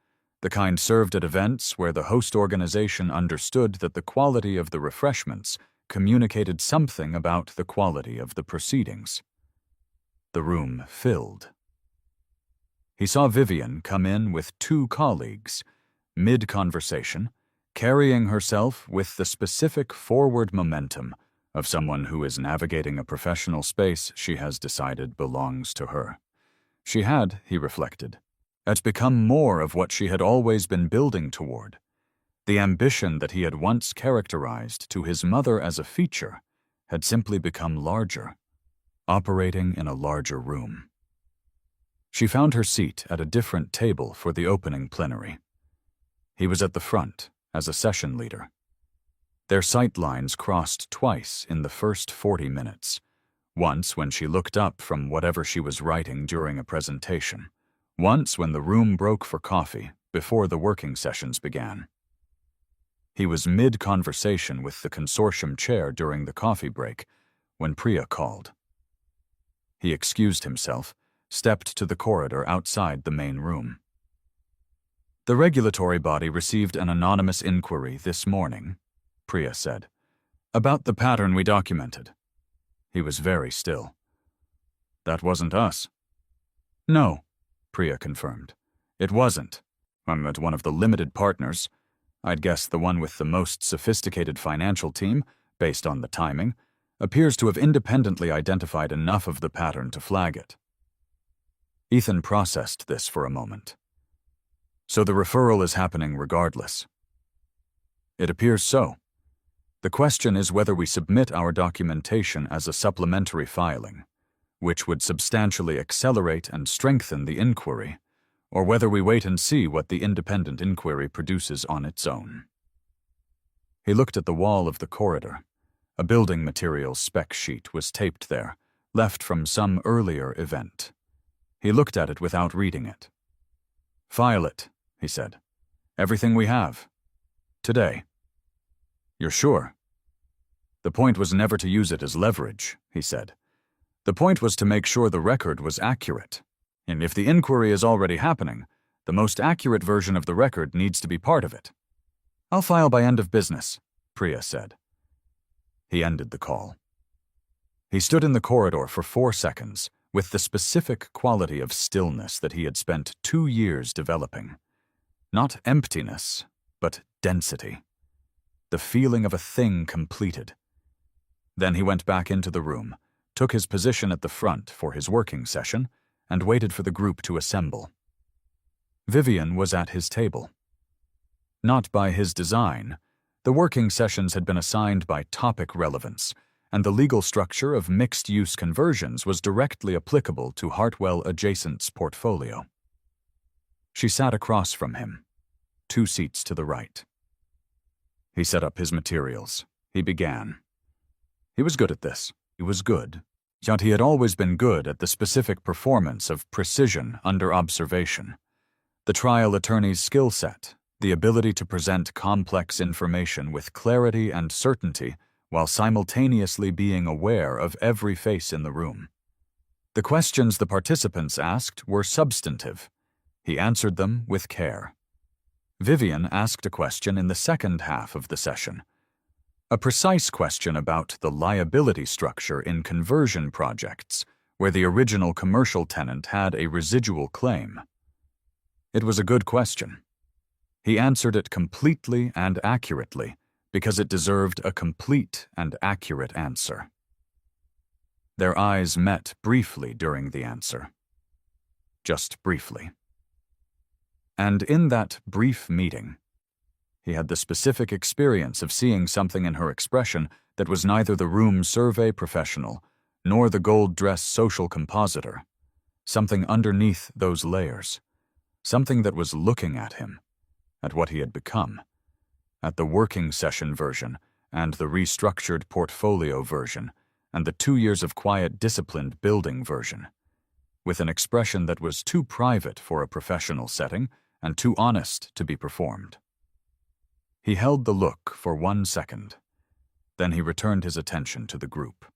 the kind served at events where the host organization understood that the quality of the refreshments communicated something about the quality of the proceedings. The room filled. He saw Vivian come in with 2 colleagues, mid-conversation, carrying herself with the specific forward momentum of someone who is navigating a professional space she has decided belongs to her. She had, he reflected, become more of what she had always been building toward. The ambition that he had once characterized to his mother as a feature had simply become larger, operating in a larger room. She found her seat at a different table for the opening plenary. He was at the front, as a session leader. Their sight lines crossed twice in the first 40 minutes, once when she looked up from whatever she was writing during a presentation, once when the room broke for coffee before the working sessions began. He was mid-conversation with the consortium chair during the coffee break when Priya called. He excused himself, stepped to the corridor outside the main room. "The regulatory body received an anonymous inquiry this morning," Priya said, "about the pattern we documented." He was very still. "That wasn't us." "No," Priya confirmed. "It wasn't. I'm at one of the limited partners. I'd guess the one with the most sophisticated financial team, based on the timing, appears to have independently identified enough of the pattern to flag it." Ethan processed this for a moment. "So the referral is happening regardless." "It appears so. The question is whether we submit our documentation as a supplementary filing, which would substantially accelerate and strengthen the inquiry, or whether we wait and see what the independent inquiry produces on its own. He looked at the wall of the corridor. A building materials spec sheet was taped there, left from some earlier event. He looked at it without reading it. "File it," he said. "Everything we have. Today." "You're sure?" "The point was never to use it as leverage," he said. "The point was to make sure the record was accurate. And if the inquiry is already happening, the most accurate version of the record needs to be part of it." "I'll file by end of business," Priya said. He ended the call. He stood in the corridor for 4 seconds, with the specific quality of stillness that he had spent 2 years developing. Not emptiness, but density. The feeling of a thing completed. Then he went back into the room, took his position at the front for his working session, and waited for the group to assemble. Vivian was at his table. Not by his design, the working sessions had been assigned by topic relevance, and the legal structure of mixed-use conversions was directly applicable to Hartwell Adjacent's portfolio. She sat across from him, 2 seats to the right. He set up his materials. He began. He was good at this. He was good. Yet he had always been good at the specific performance of precision under observation. The trial attorney's skill set, the ability to present complex information with clarity and certainty while simultaneously being aware of every face in the room. The questions the participants asked were substantive. He answered them with care. Vivian asked a question in the second half of the session. A precise question about the liability structure in conversion projects, where the original commercial tenant had a residual claim. It was a good question. He answered it completely and accurately, because it deserved a complete and accurate answer. Their eyes met briefly during the answer. Just briefly. And in that brief meeting, he had the specific experience of seeing something in her expression that was neither the room survey professional nor the gold dress social compositor, something underneath those layers, something that was looking at him, at what he had become, at the working session version and the restructured portfolio version and the 2 years of quiet disciplined building version, with an expression that was too private for a professional setting and too honest to be performed. He held the look for 1 second. Then he returned his attention to the group.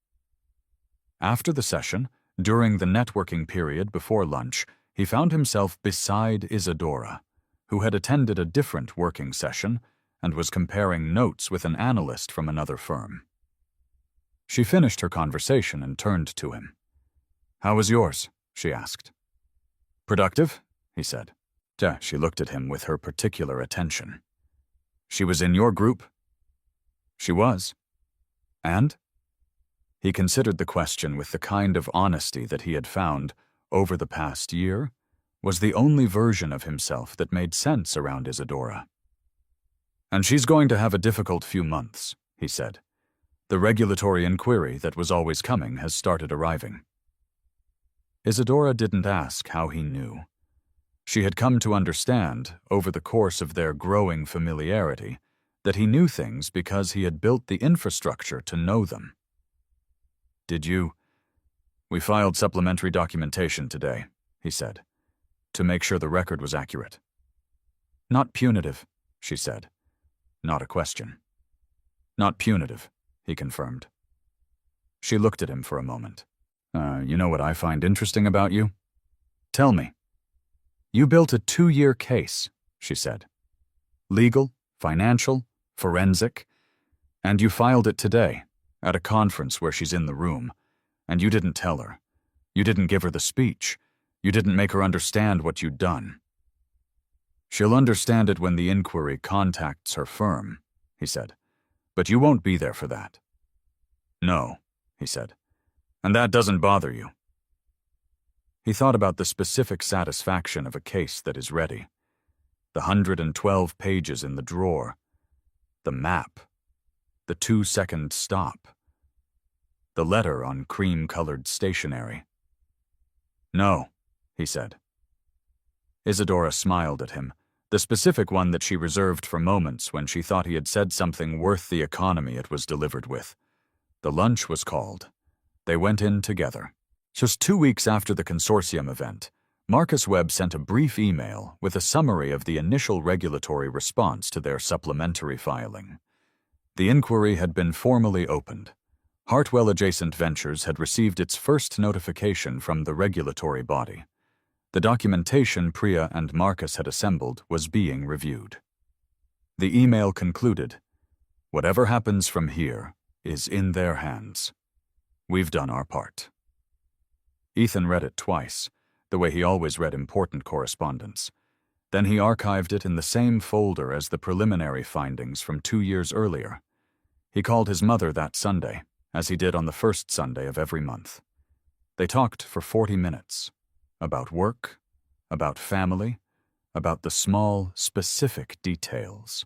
After the session, during the networking period before lunch, he found himself beside Isadora, who had attended a different working session and was comparing notes with an analyst from another firm. She finished her conversation and turned to him. "How was yours?" she asked. "Productive?" he said. She looked at him with her particular attention. "She was in your group?" "She was." "And?" He considered the question with the kind of honesty that he had found, over the past year, was the only version of himself that made sense around Isadora. "And she's going to have a difficult few months," he said. "The regulatory inquiry that was always coming has started arriving." Isadora didn't ask how he knew. She had come to understand, over the course of their growing familiarity, that he knew things because he had built the infrastructure to know them. "Did you?" "We filed supplementary documentation today," he said, "to make sure the record was accurate." "Not punitive," she said. Not a question. "Not punitive," he confirmed. She looked at him for a moment. You know what I find interesting about you?" "Tell me." "You built a 2-year case," she said. "Legal, financial, forensic. And you filed it today, at a conference where she's in the room. And you didn't tell her. You didn't give her the speech. You didn't make her understand what you'd done." "She'll understand it when the inquiry contacts her firm," he said. "But you won't be there for that." "No," he said. "And that doesn't bother you." He thought about the specific satisfaction of a case that is ready. The 112 pages in the drawer. The map. the 2-second stop. The letter on cream-colored stationery. "No," he said. Isadora smiled at him, the specific one that she reserved for moments when she thought he had said something worth the economy it was delivered with. The lunch was called. They went in together. Just 2 weeks after the consortium event, Marcus Webb sent a brief email with a summary of the initial regulatory response to their supplementary filing. The inquiry had been formally opened. Hartwell Adjacent Ventures had received its first notification from the regulatory body. The documentation Priya and Marcus had assembled was being reviewed. The email concluded, "Whatever happens from here is in their hands. We've done our part." Ethan read it twice, the way he always read important correspondence. Then he archived it in the same folder as the preliminary findings from 2 years earlier. He called his mother that Sunday, as he did on the first Sunday of every month. They talked for 40 minutes. About work, about family, about the small, specific details.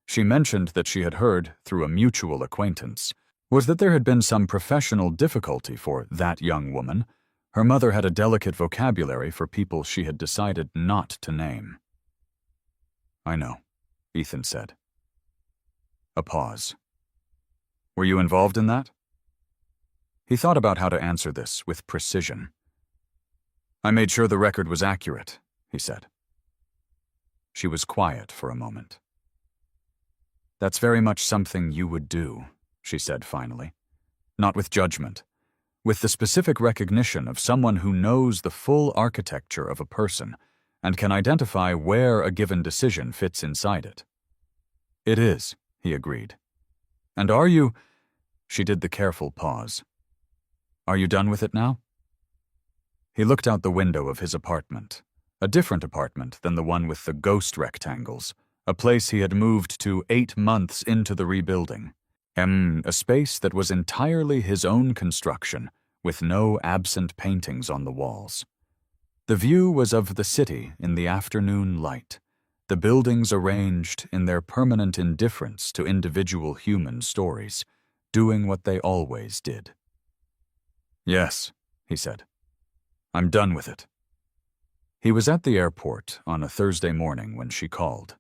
She mentioned that she had heard, through a mutual acquaintance, was that there had been some professional difficulty for that young woman. Her mother had a delicate vocabulary for people she had decided not to name. "I know," Ethan said. A pause. "Were you involved in that?" He thought about how to answer this with precision. "I made sure the record was accurate," he said. She was quiet for a moment. "That's very much something you would do," she said finally. "Not with judgment. With the specific recognition of someone who knows the full architecture of a person and can identify where a given decision fits inside it." "It is," he agreed. "And are you—" She did the careful pause. "Are you done with it now?" He looked out the window of his apartment, a different apartment than the one with the ghost rectangles, a place he had moved to 8 months into the rebuilding. A space that was entirely his own construction, with no absent paintings on the walls. The view was of the city in the afternoon light, the buildings arranged in their permanent indifference to individual human stories, doing what they always did. "Yes," he said. "I'm done with it." He was at the airport on a Thursday morning when she called.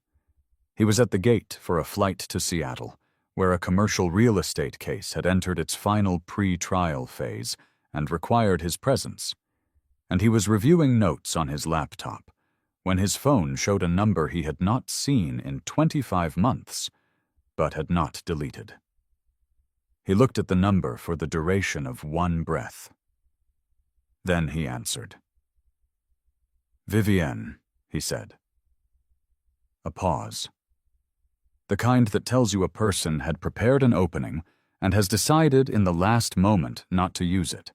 He was at the gate for a flight to Seattle, where a commercial real estate case had entered its final pre-trial phase and required his presence, and he was reviewing notes on his laptop when his phone showed a number he had not seen in 25 months, but had not deleted. He looked at the number for the duration of one breath. Then he answered. "Vivienne," he said. A pause. The kind that tells you a person had prepared an opening and has decided in the last moment not to use it.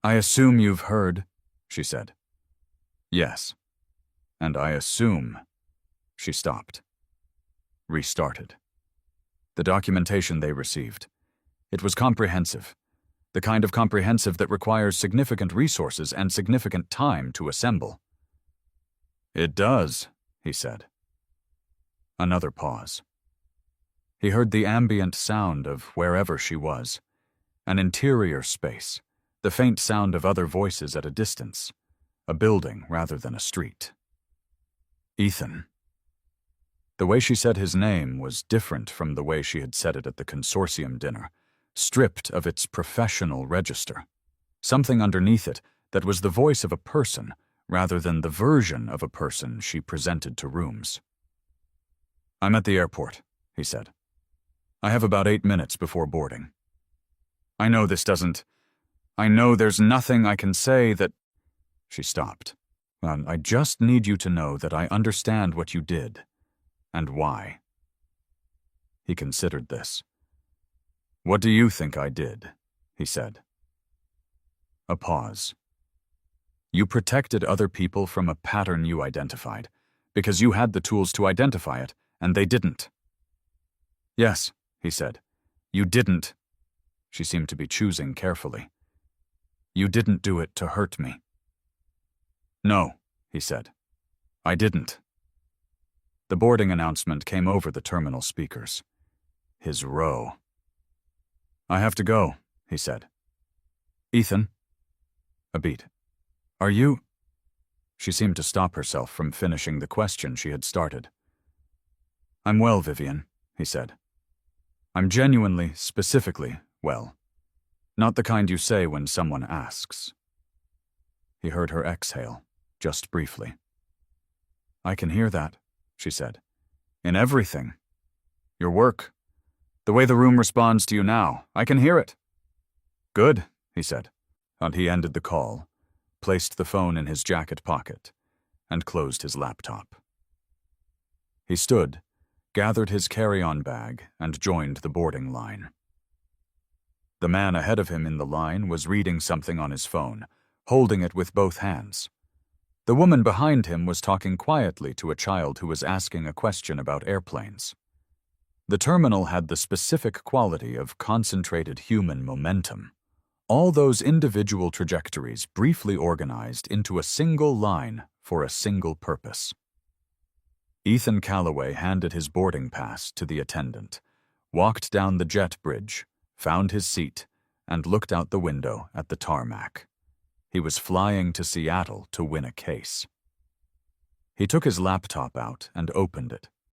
"I assume you've heard," she said. "Yes. And I assume—" She stopped. Restarted. The documentation they received. It was comprehensive. The kind of comprehensive that requires significant resources and significant time to assemble. "It does," he said. Another pause. He heard the ambient sound of wherever she was, an interior space, the faint sound of other voices at a distance, a building rather than a street. Ethan. The way she said his name was different from the way she had said it at the consortium dinner, stripped of its professional register. Something underneath it that was the voice of a person rather than the version of a person she presented to rooms. "I'm at the airport," he said. "I have about 8 minutes before boarding. I know there's nothing I can say that—" She stopped. "I just need you to know that I understand what you did, and why." He considered this. "What do you think I did?" he said. A pause. "You protected other people from a pattern you identified, because you had the tools to identify it, and they didn't." "Yes," he said. "You didn't." She seemed to be choosing carefully. "You didn't do it to hurt me." "No," he said. "I didn't." The boarding announcement came over the terminal speakers. His row. I have to go, he said. Ethan? A beat. Are you? She seemed to stop herself from finishing the question she had started. I'm well, Vivian, he said. I'm genuinely, specifically well. Not the kind you say when someone asks. He heard her exhale, just briefly. I can hear that, she said. In everything. Your work. The way the room responds to you now. I can hear it. Good, he said, and he ended the call, placed the phone in his jacket pocket, and closed his laptop. He stood, gathered his carry-on bag, and joined the boarding line. The man ahead of him in the line was reading something on his phone, holding it with both hands. The woman behind him was talking quietly to a child who was asking a question about airplanes. The terminal had the specific quality of concentrated human momentum. All those individual trajectories briefly organized into a single line for a single purpose. Ethan Calloway handed his boarding pass to the attendant, walked down the jet bridge, found his seat, and looked out the window at the tarmac. He was flying to Seattle to win a case. He took his laptop out and opened it,